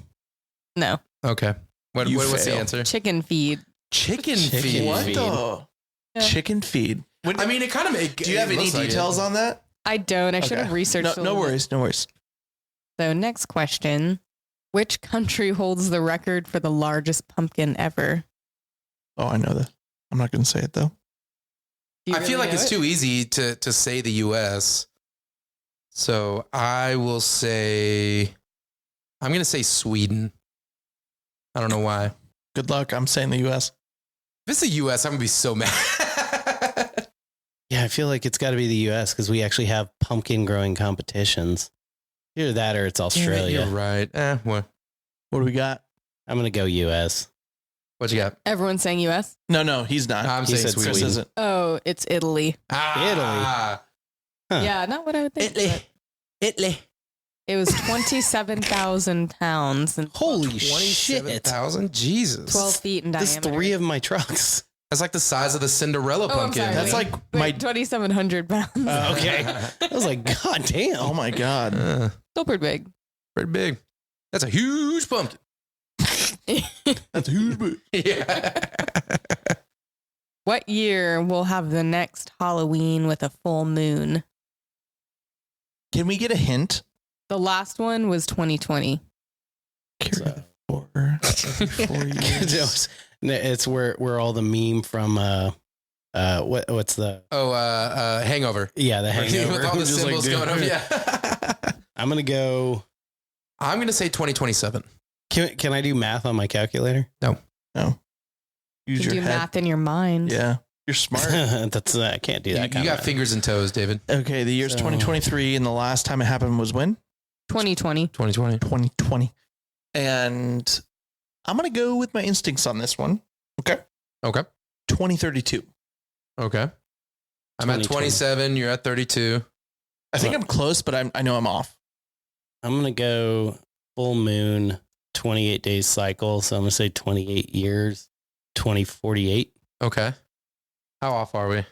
No. Okay. What's the fail. answer? Chicken feed. Chicken Chicken feed. What feed. the? Yeah. Chicken feed. I mean, it kind of make. Do you have any details on that? I don't. I should have researched. No worries. No worries. So next question: which country holds the record for the largest pumpkin ever? Oh, I know that. I'm not going to say it though. Do you I feel really like know it's it? too easy to say the U.S. So I will say, I'm going to say Sweden. I don't know why. Good luck. I'm saying the U.S. If it's the U.S., I'm going to be so mad. Yeah, I feel like it's got to be the U.S. because we actually have pumpkin growing competitions. Either that or it's Australia. You're right. What What do we got? I'm going to go U.S. you got? Everyone's saying U.S. No, he's not. I'm He saying said Sweden. Chris isn't. Oh, it's Italy. Ah, Huh. Yeah, not what I would think. Italy. but Italy. It was 27,000 pounds and Holy shit. 27,000? Jesus. 12 feet in That's diameter. 3 of my trucks. That's like the size of the Cinderella Oh, I'm pumpkin. sorry. That's like my. 2,700 pounds. Okay. I was like, God damn. Oh my god. Still pretty big. Pretty big. That's a huge pumpkin. That's huge. Yeah. What year will have the next Halloween with a full moon? Can we get a hint? The last one was 2020. Carry the forward. Every 4 years. It's where all the meme from what's the Hangover. yeah the Hangover With all the Just like, symbols dude. going up. Yeah. I'm gonna go. I'm going to say 2027. Can I do math on my calculator? No. You Use can your do head. math in your mind. Yeah. You're smart. That's I can't do that. You kind got of fingers and toes, David. Okay, the year's So- 2023, and the last time it happened was when? 2020. 2020. 2020. And I'm going to go with my instincts on this one. Okay. Okay. 2032. Okay. I'm at 2020. 27. You're at 32. I think I'm close, but I know I'm off. I'm gonna go full moon, 28 days cycle. So I'm gonna say 28 years, 2048. Okay. How off are we?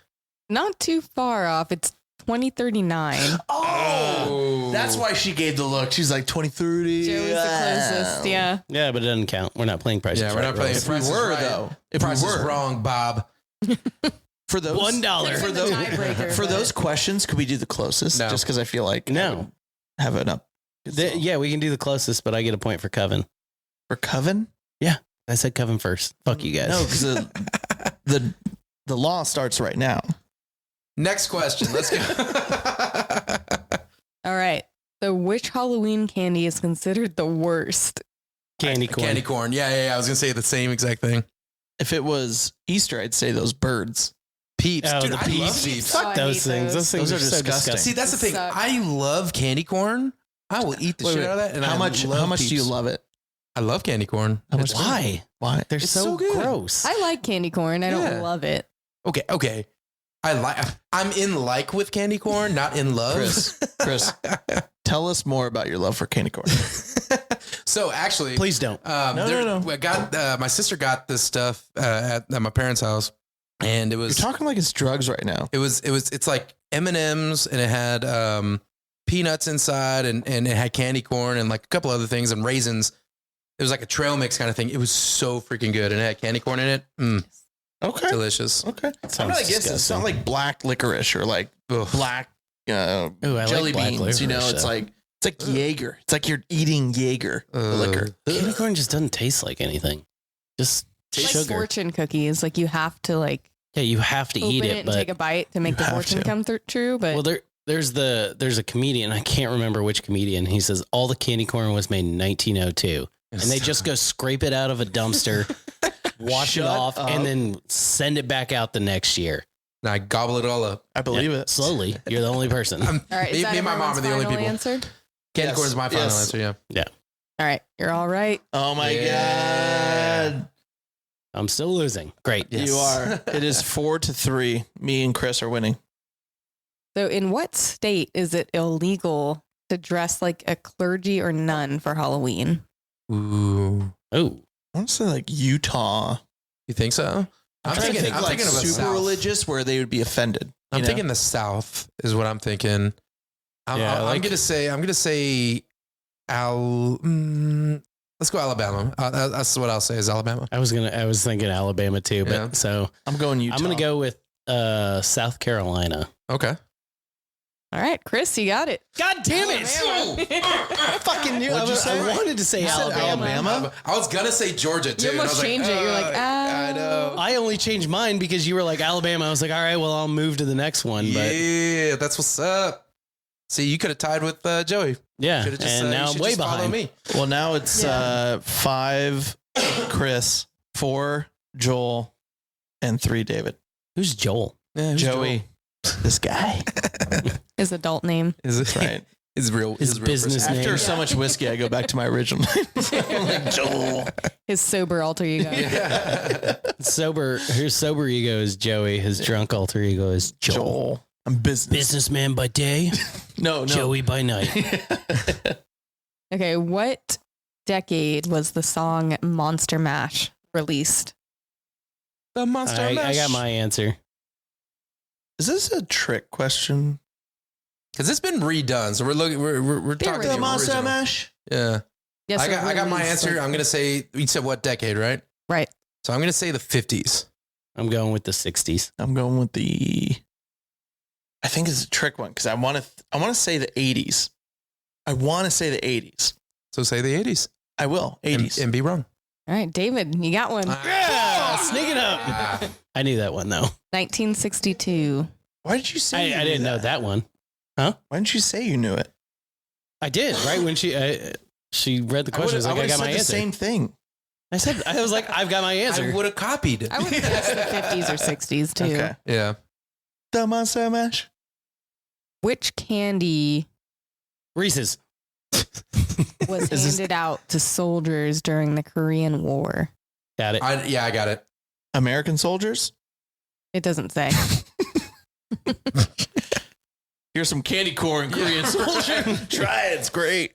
Not too far off. It's 2039. Oh, that's why she gave the look. She's like 2030. Joe is the closest. Yeah. Yeah, but it doesn't count. We're not playing Price. Yeah, is we're Right not playing rules. If we Price is were, right. though. If Price we is were. wrong, Bob. For those, $1 For The those, tiebreaker, for but- those questions, could we do the closest? No. Just because I feel like No. have it up. Yeah, we can do the closest, but I get a point for Coven. For Coven? I said Coven first. Fuck you guys. No, because the law starts right now. Next question. Let's go. All right. So which Halloween candy is considered the worst? Candy corn. Candy corn. Yeah. I was gonna say the same exact thing. If it was Easter, I'd say those birds. Peeps. Oh, Dude, the I Peeps. love Peeps. Oh, I Fuck hate those things. those. Those things Those are are so disgusting. disgusting. See, that's the thing. Suck. I love candy corn. I will eat the Wait, shit wait. out of that. And How I much love do you Peeps. love it? I love candy corn. How much? Why? Why? They're It's so, so good. gross. I like candy corn. I don't Yeah. love it. Okay. I'm in like with candy corn, not in love. Chris, tell us more about your love for candy corn. So actually, Please don't. No. I got my sister got this stuff at my parents' house, and it You're was talking like it's drugs right now. it's like M&Ms, and it had peanuts inside, and it had candy corn and like a couple other things and raisins. It was like a trail mix kind of thing. It was so freaking good, and it had candy corn in it. Okay. Delicious. Okay. Sounds I'm not against it. It's not like black licorice or like Ugh. black Ooh, I like jelly black beans. You know, licorice, it's though. like Jaeger. It's like you're eating Jaeger liquor. Candy corn just doesn't taste like anything. Just It's like sugar. fortune cookies. Like you have to like Yeah, you have to open eat it it, and but take a bite to make You the have fortune to. come true. But well, there's a comedian. I can't remember which comedian. He says all the candy corn was made in 1902, and they just go scrape it out of a dumpster, wash Shut it off, up. and then send it back out the next year. And I gobble it all up. I believe Yeah, it. slowly. You're the only person. all right, is me, that me and my mom are the only everyone's people. final answer? Candy Yes. corn is my final Yes. answer. Yeah. All right, you're all right. Oh my Yeah. God. I'm still losing. Great. Yes. You are. It is 4-3. Me and Chris are winning. So, in what state is it illegal to dress like a clergy or nun for Halloween? Ooh. Oh, I want to say like Utah. You think so? I'm trying to think I'm like thinking of a super South. religious where they would be offended. I'm you know? thinking the South is what I'm thinking. I'm like- gonna say let's go Alabama. That's what I'll say is Alabama. I was thinking Alabama too, but Yeah. so I'm going Utah. I'm gonna go with South Carolina. Okay. All right, Chris, you got it. God damn it! I fucking knew. What'd you say? I wanted to say You said Alabama. Alabama? I was gonna say Georgia too. You and I almost was changed it. You're like, I know. I only changed mine because you were like Alabama. I was like, all right, well, I'll move to the next one. But Yeah, that's what's up. See, you could have tied with Joey. yeah, Should've just, and you now I'm should way just follow behind. me. Well, now it's Yeah. 5 Chris, 4 Joel, and 3 David. Who's Joel? Yeah, who's Joey, this guy. His adult name. Is it That's right. His real His business person. name. After so much whiskey, I go back to my original name. I'm like Joel. His sober alter ego. Yeah. His sober ego is Joey. His drunk alter ego is Joel. I'm business. Businessman by day, No. Joey by night. Okay, what decade was the song Monster Mash released? The monster I mash. got my answer. Is this a trick question? Because it's been redone, so we're looking. We're talking The the Monster original. Mash? Yeah. Yes, I got my released, answer. like- I'm gonna say you said what decade, right? Right. So I'm gonna say the 50s. I'm going with the 60s. I'm going with I think it's a trick one because I want to say the 80s. I want to say the 80s. So say the 80s. I will. 80s. and be wrong. All right, David, you got one. Yeah, sneak it up. Ah. I knew that one though. 1962. Why did you say I you didn't knew know that one. Why didn't you say you knew it? I did right when she read the question. I was like, I got my the answer. same thing. I was like, I've got my I answer. would have copied. I would guess the 50s or 60s too. Okay. Yeah. The Monster Mash. Which candy Reese's. was Is this- handed out to soldiers during the Korean War? Got it. I got it. American soldiers. It doesn't say. Here's some candy corn, Korean soldier. Try it. It's great.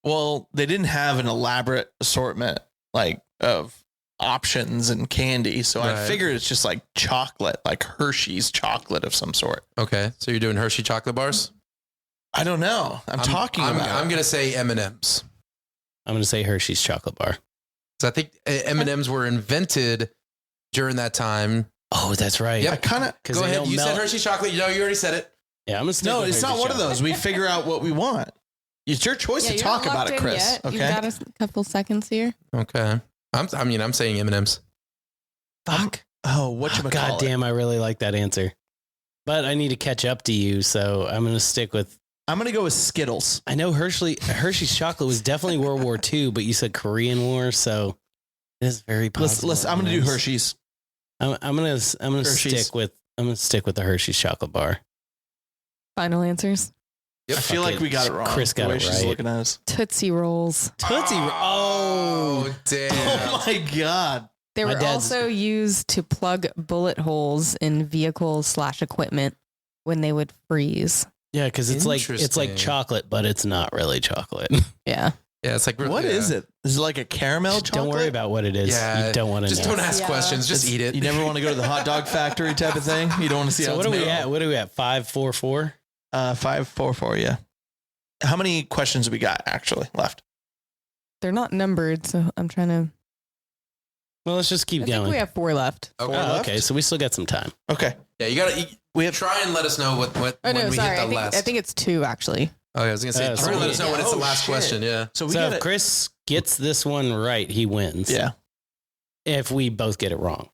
Well, they didn't have an elaborate assortment like of options and candy, so I Right. figured it's just like chocolate, like Hershey's chocolate of some sort. Okay. So you're doing Hershey chocolate bars? I don't know. I'm talking about. I'm gonna say M&Ms. I'm going to say Hershey's chocolate bar. So I think M&Ms were invented during that time. Oh, that's right. Yep. I kind of. Because Go they ahead. don't You melt. said Hershey chocolate. You already said it. Yeah, I'm gonna stick No, with it's not Hershey's one of chocolate. those. We figure out what we want. It's your choice Yeah, to you're talk not about locked it, in Chris. yet. Okay. You've got a couple seconds here. Okay. I'm saying M&Ms. Fuck. Oh, what you God damn, I really like that answer. but I need to catch up to you, so I'm going to stick with. I'm going to go with Skittles. I know Hershey's chocolate was definitely World War II, but you said Korean War, so it is very possible. I'm going to do Hershey's. I'm going to stick with the Hershey's chocolate bar. Final answers. Yep. I feel like we got it wrong. Chris got the way it she's right. looking at us. Tootsie Rolls. Oh, damn. Oh my God. They My were dad's- also used to plug bullet holes in vehicles/equipment when they would freeze. Yeah, because it's like Interesting. chocolate, but it's not really chocolate. Yeah. Yeah, it's like What is it? Is it like a caramel chocolate? Don't worry about what it is. Yeah, You don't want to know. Just don't ask Yeah. questions. Just eat it. You never want to go to the hot dog factory type of thing. You don't want to see So how what it's are we made. at? What are we at? 544? 544. Yeah. How many questions have we got actually left? They're not numbered, so I'm trying to. Well, let's just keep I think going. we have 4 left. Okay. Oh, okay, so we still got some time. Okay. Yeah, you gotta We have try and let us know what Oh when no, we sorry. hit the last. I think it's 2 actually. Oh, yeah, I was gonna say. Oh, try so and let we- us know when it's the Oh, last shit. question. Yeah. So we So got if Chris gets this one right, he wins. Yeah. If we both get it wrong.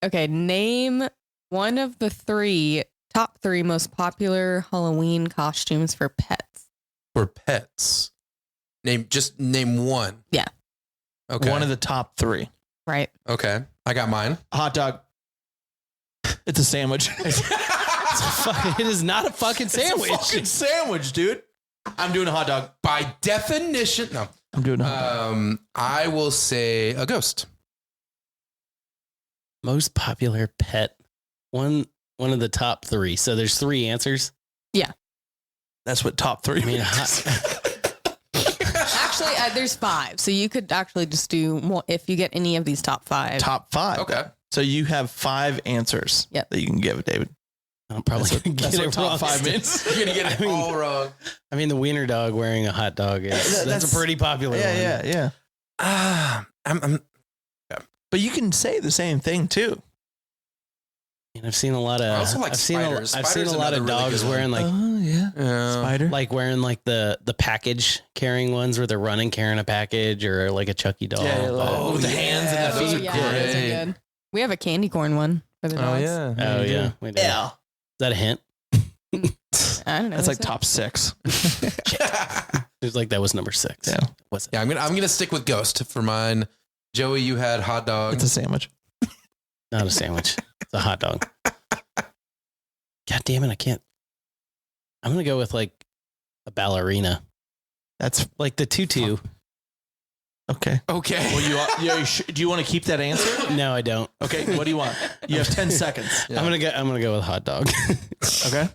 Okay, name one of the top 3 most popular Halloween costumes for pets. For pets, name one. Yeah. Okay. one of the top 3. Right. Okay. I got mine. Hot dog. It's a sandwich. It is not a fucking sandwich. It's a fucking sandwich, dude. I'm doing a hot dog. By definition, no. I'm doing a hot dog. I will say a ghost. Most popular pet. One of the top 3. So there's 3 answers. That's what top 3 I mean, means. Actually, there's 5, so you could actually just do more if you get any of these top 5. Top 5. Okay. So you have 5 answers Yep. that you can give, David. I'm probably That's going to what get it top wrong. 5 means. You're gonna get it I mean- all wrong. I mean, the wiener dog wearing a hot dog is that's a pretty popular one. Yeah. I'm But you can say the same thing too. And I've seen a lot of. I also like I've seen spiders. I've seen Spiders a lot another of really dogs good one. wearing like Oh yeah. Spider. like wearing like the package carrying ones where they're running carrying a package or like a Chucky doll. Yeah, like- Oh, with the yeah, hands and the those feet. are yeah, great. those are good. We have a candy corn one for the dogs. Oh yeah, we do. Yeah. Is that a hint? I don't know. That's like so- top 6. It was like that was number 6. Yeah. Was it? Yeah, I'm gonna stick with ghost for mine. Joey, you had hot dog. It's a sandwich. Not a sandwich. It's a hot dog. God damn it! I can't. I'm gonna go with like a ballerina, That's like the tutu. okay. Okay. Well, do you want to keep that answer? No, I don't. Okay. What do you want? You have 10 seconds. Yeah. I'm gonna go with hot dog. Okay.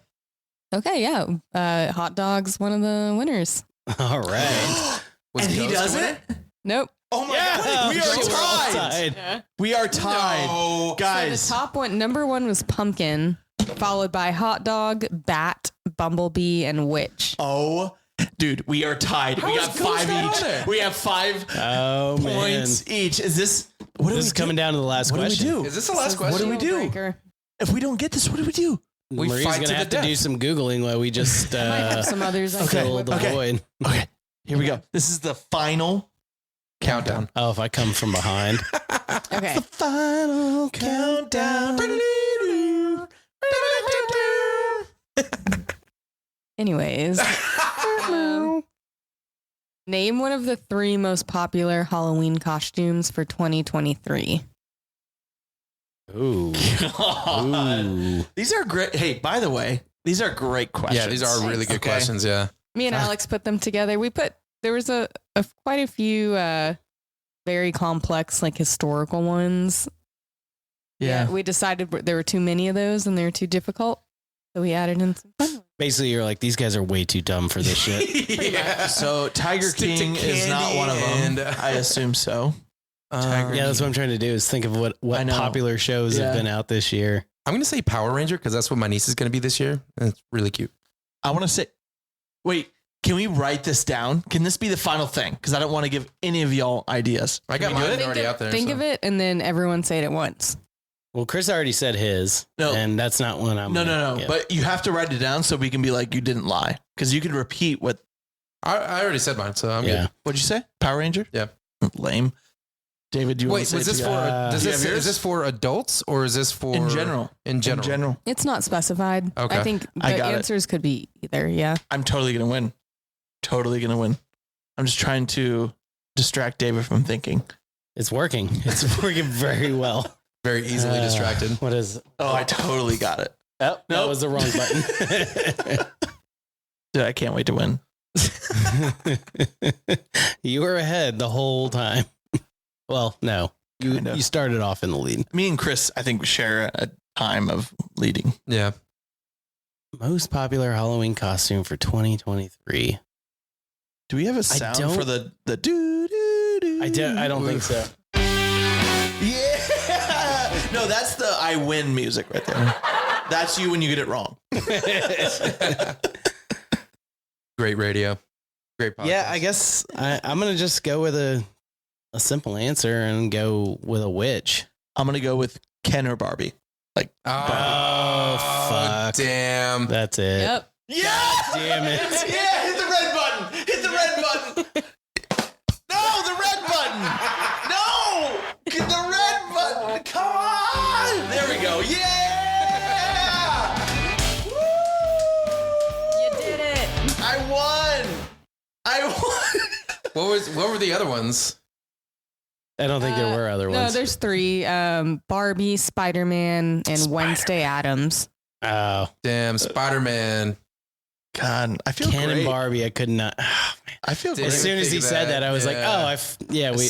Okay, yeah. Hot dogs, one of the winners. All right. Was And he Ghost does a winner? it? Nope. Oh my Yeah. God. We are We're all tied. tied. We are tied. No. Guys. So the top one, number 1 was pumpkin, followed by hot dog, bat, bumblebee, and witch. Oh, dude, we are tied. How we is got Ghost 5 not on each. there? We have 5 Oh man. points each. Is this what do This we is coming do? down to the last What do we question. do? Is this the last What question? do we do? Deal-breaker. If we don't get this, what do we do? We Marie's fight gonna to the have to do death. some googling while we just I might have some others. I Okay, can fill whip the up. okay. void. Okay, here we go. This is the final Countdown. Oh, if I come from behind. Okay. The final countdown. Anyways, name one of the 3 most popular Halloween costumes for 2023. Ooh. God. Ooh. These are great. Hey, by the way, these are great questions. Yeah, these are really good Okay. questions. Yeah. Me and Alex put them together. There was quite a few very complex, like historical ones. Yeah. We decided there were too many of those and they were too difficult. So we added in some fun ones. Basically, you're like, these guys are way too dumb for this shit. yeah. So Tiger Stick to King is not candy one of them. and- I assume so. Tiger Yeah, that's what I'm trying to do is think of what I know. popular shows Yeah. have been out this year. I'm gonna say Power Ranger because that's what my niece is gonna be this year. And it's really cute. I want to say, wait, can we write this down? Can this be the final thing? Because I don't want to give any of y'all ideas. I got Can we do mine it? already out there. Think so. of it and then everyone say it at once. Well, Chris already said his, No. and that's not one I'm. No. gonna get. But you have to write it down so we can be like, you didn't lie. Because you can repeat what. I already said mine, so I'm yeah, good. What'd you say? Power Ranger? Yeah. Lame. David, do you want Wait, to say was this it for? to- Does Do you this, have yours? is this for adults or is this for in general? In general. In general. It's not specified. Okay. I think I the got it. answers could be either. Yeah. I'm totally gonna win. Totally gonna win. I'm just trying to distract David from thinking. It's working. It's working very well. Very easily distracted. What is it? Oh, I totally got it. Oh, that Nope. was the wrong button. Dude, I can't wait to win. You were ahead the whole time. Well, no. Kind of. You started off in the lead. Me and Chris, I think, share a time of leading. Yeah. Most popular Halloween costume for 2023. Do we have a sound don't- for the doo doo doo? I don't think so. Yeah. No, that's the I win music right there. That's you when you get it wrong. Great radio. Great podcast. Yeah, I guess I'm going to just go with a simple answer and go with a witch. I'm gonna go with Ken or Barbie. Like, Oh, fuck. Damn. That's it. Yep. yeah, Damn it. yeah, hit the red button. Hit the red button. No, the red button. No, get the red button. Come on. There we go. Yeah. You did it. I won. What were the other ones? I don't think there were other No, ones. there's three. Barbie, Spider-Man, and Wednesday Addams. Oh, Damn, Spider-Man. God, I feel Ken great. and Barbie, I could not. I feel Didn't great. As soon as he think of said that, I was like, yeah. oh, I As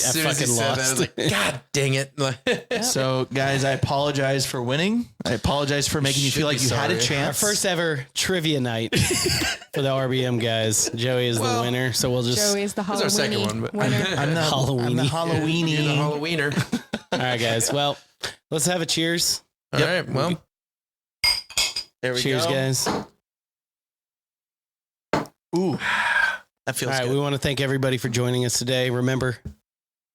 soon as he fucking said that, I was lost. like, God dang it. So, guys, I apologize for winning. I apologize for making you Should feel like be you had a sorry. Our chance. first ever trivia night for the RBM guys. Joey is Well, the winner, so we'll just. Joey's the This is our second Halloween one, but winner. I'm the Halloweeny. I'm the Halloweeny. You're the Halloweener. All right, guys. Well, let's have a cheers. All right. Well, There we Cheers, go. guys. All Ooh, that feels right, good. we want to thank everybody for joining us today. Remember,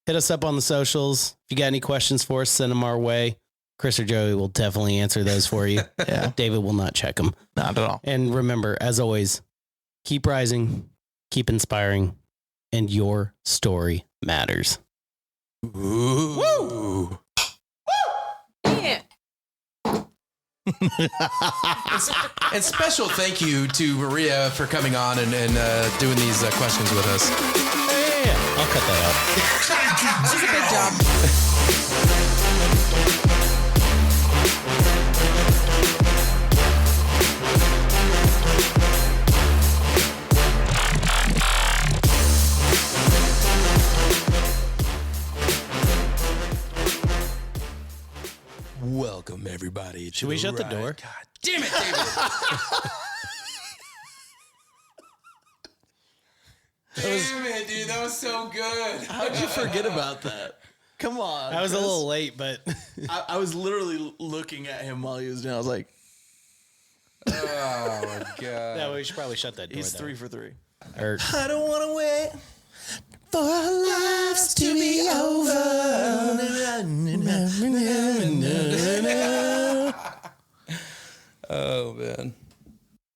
hit us up on the socials. If you got any questions for us, send them our way. Chris or Joey will definitely answer those for you. Yeah, David will not check them. not at all. And remember, as always, keep rising, keep inspiring, and your story matters. ooh. Yeah. And special thank you to Maria for coming on and doing these questions with us. Yeah, I'll cut that out. This is a big job. Welcome, everybody. Should we shut the door? God damn it, David. Damn it, dude. That was so good. How'd you forget about that? Come on. I was a Chris. little late, but I was literally looking at him while he was doing. I was like, Oh, my God. yeah, we should probably shut that door. he's though. 3 for 3. Or- I don't want to wait for our lives to be over. Oh, man.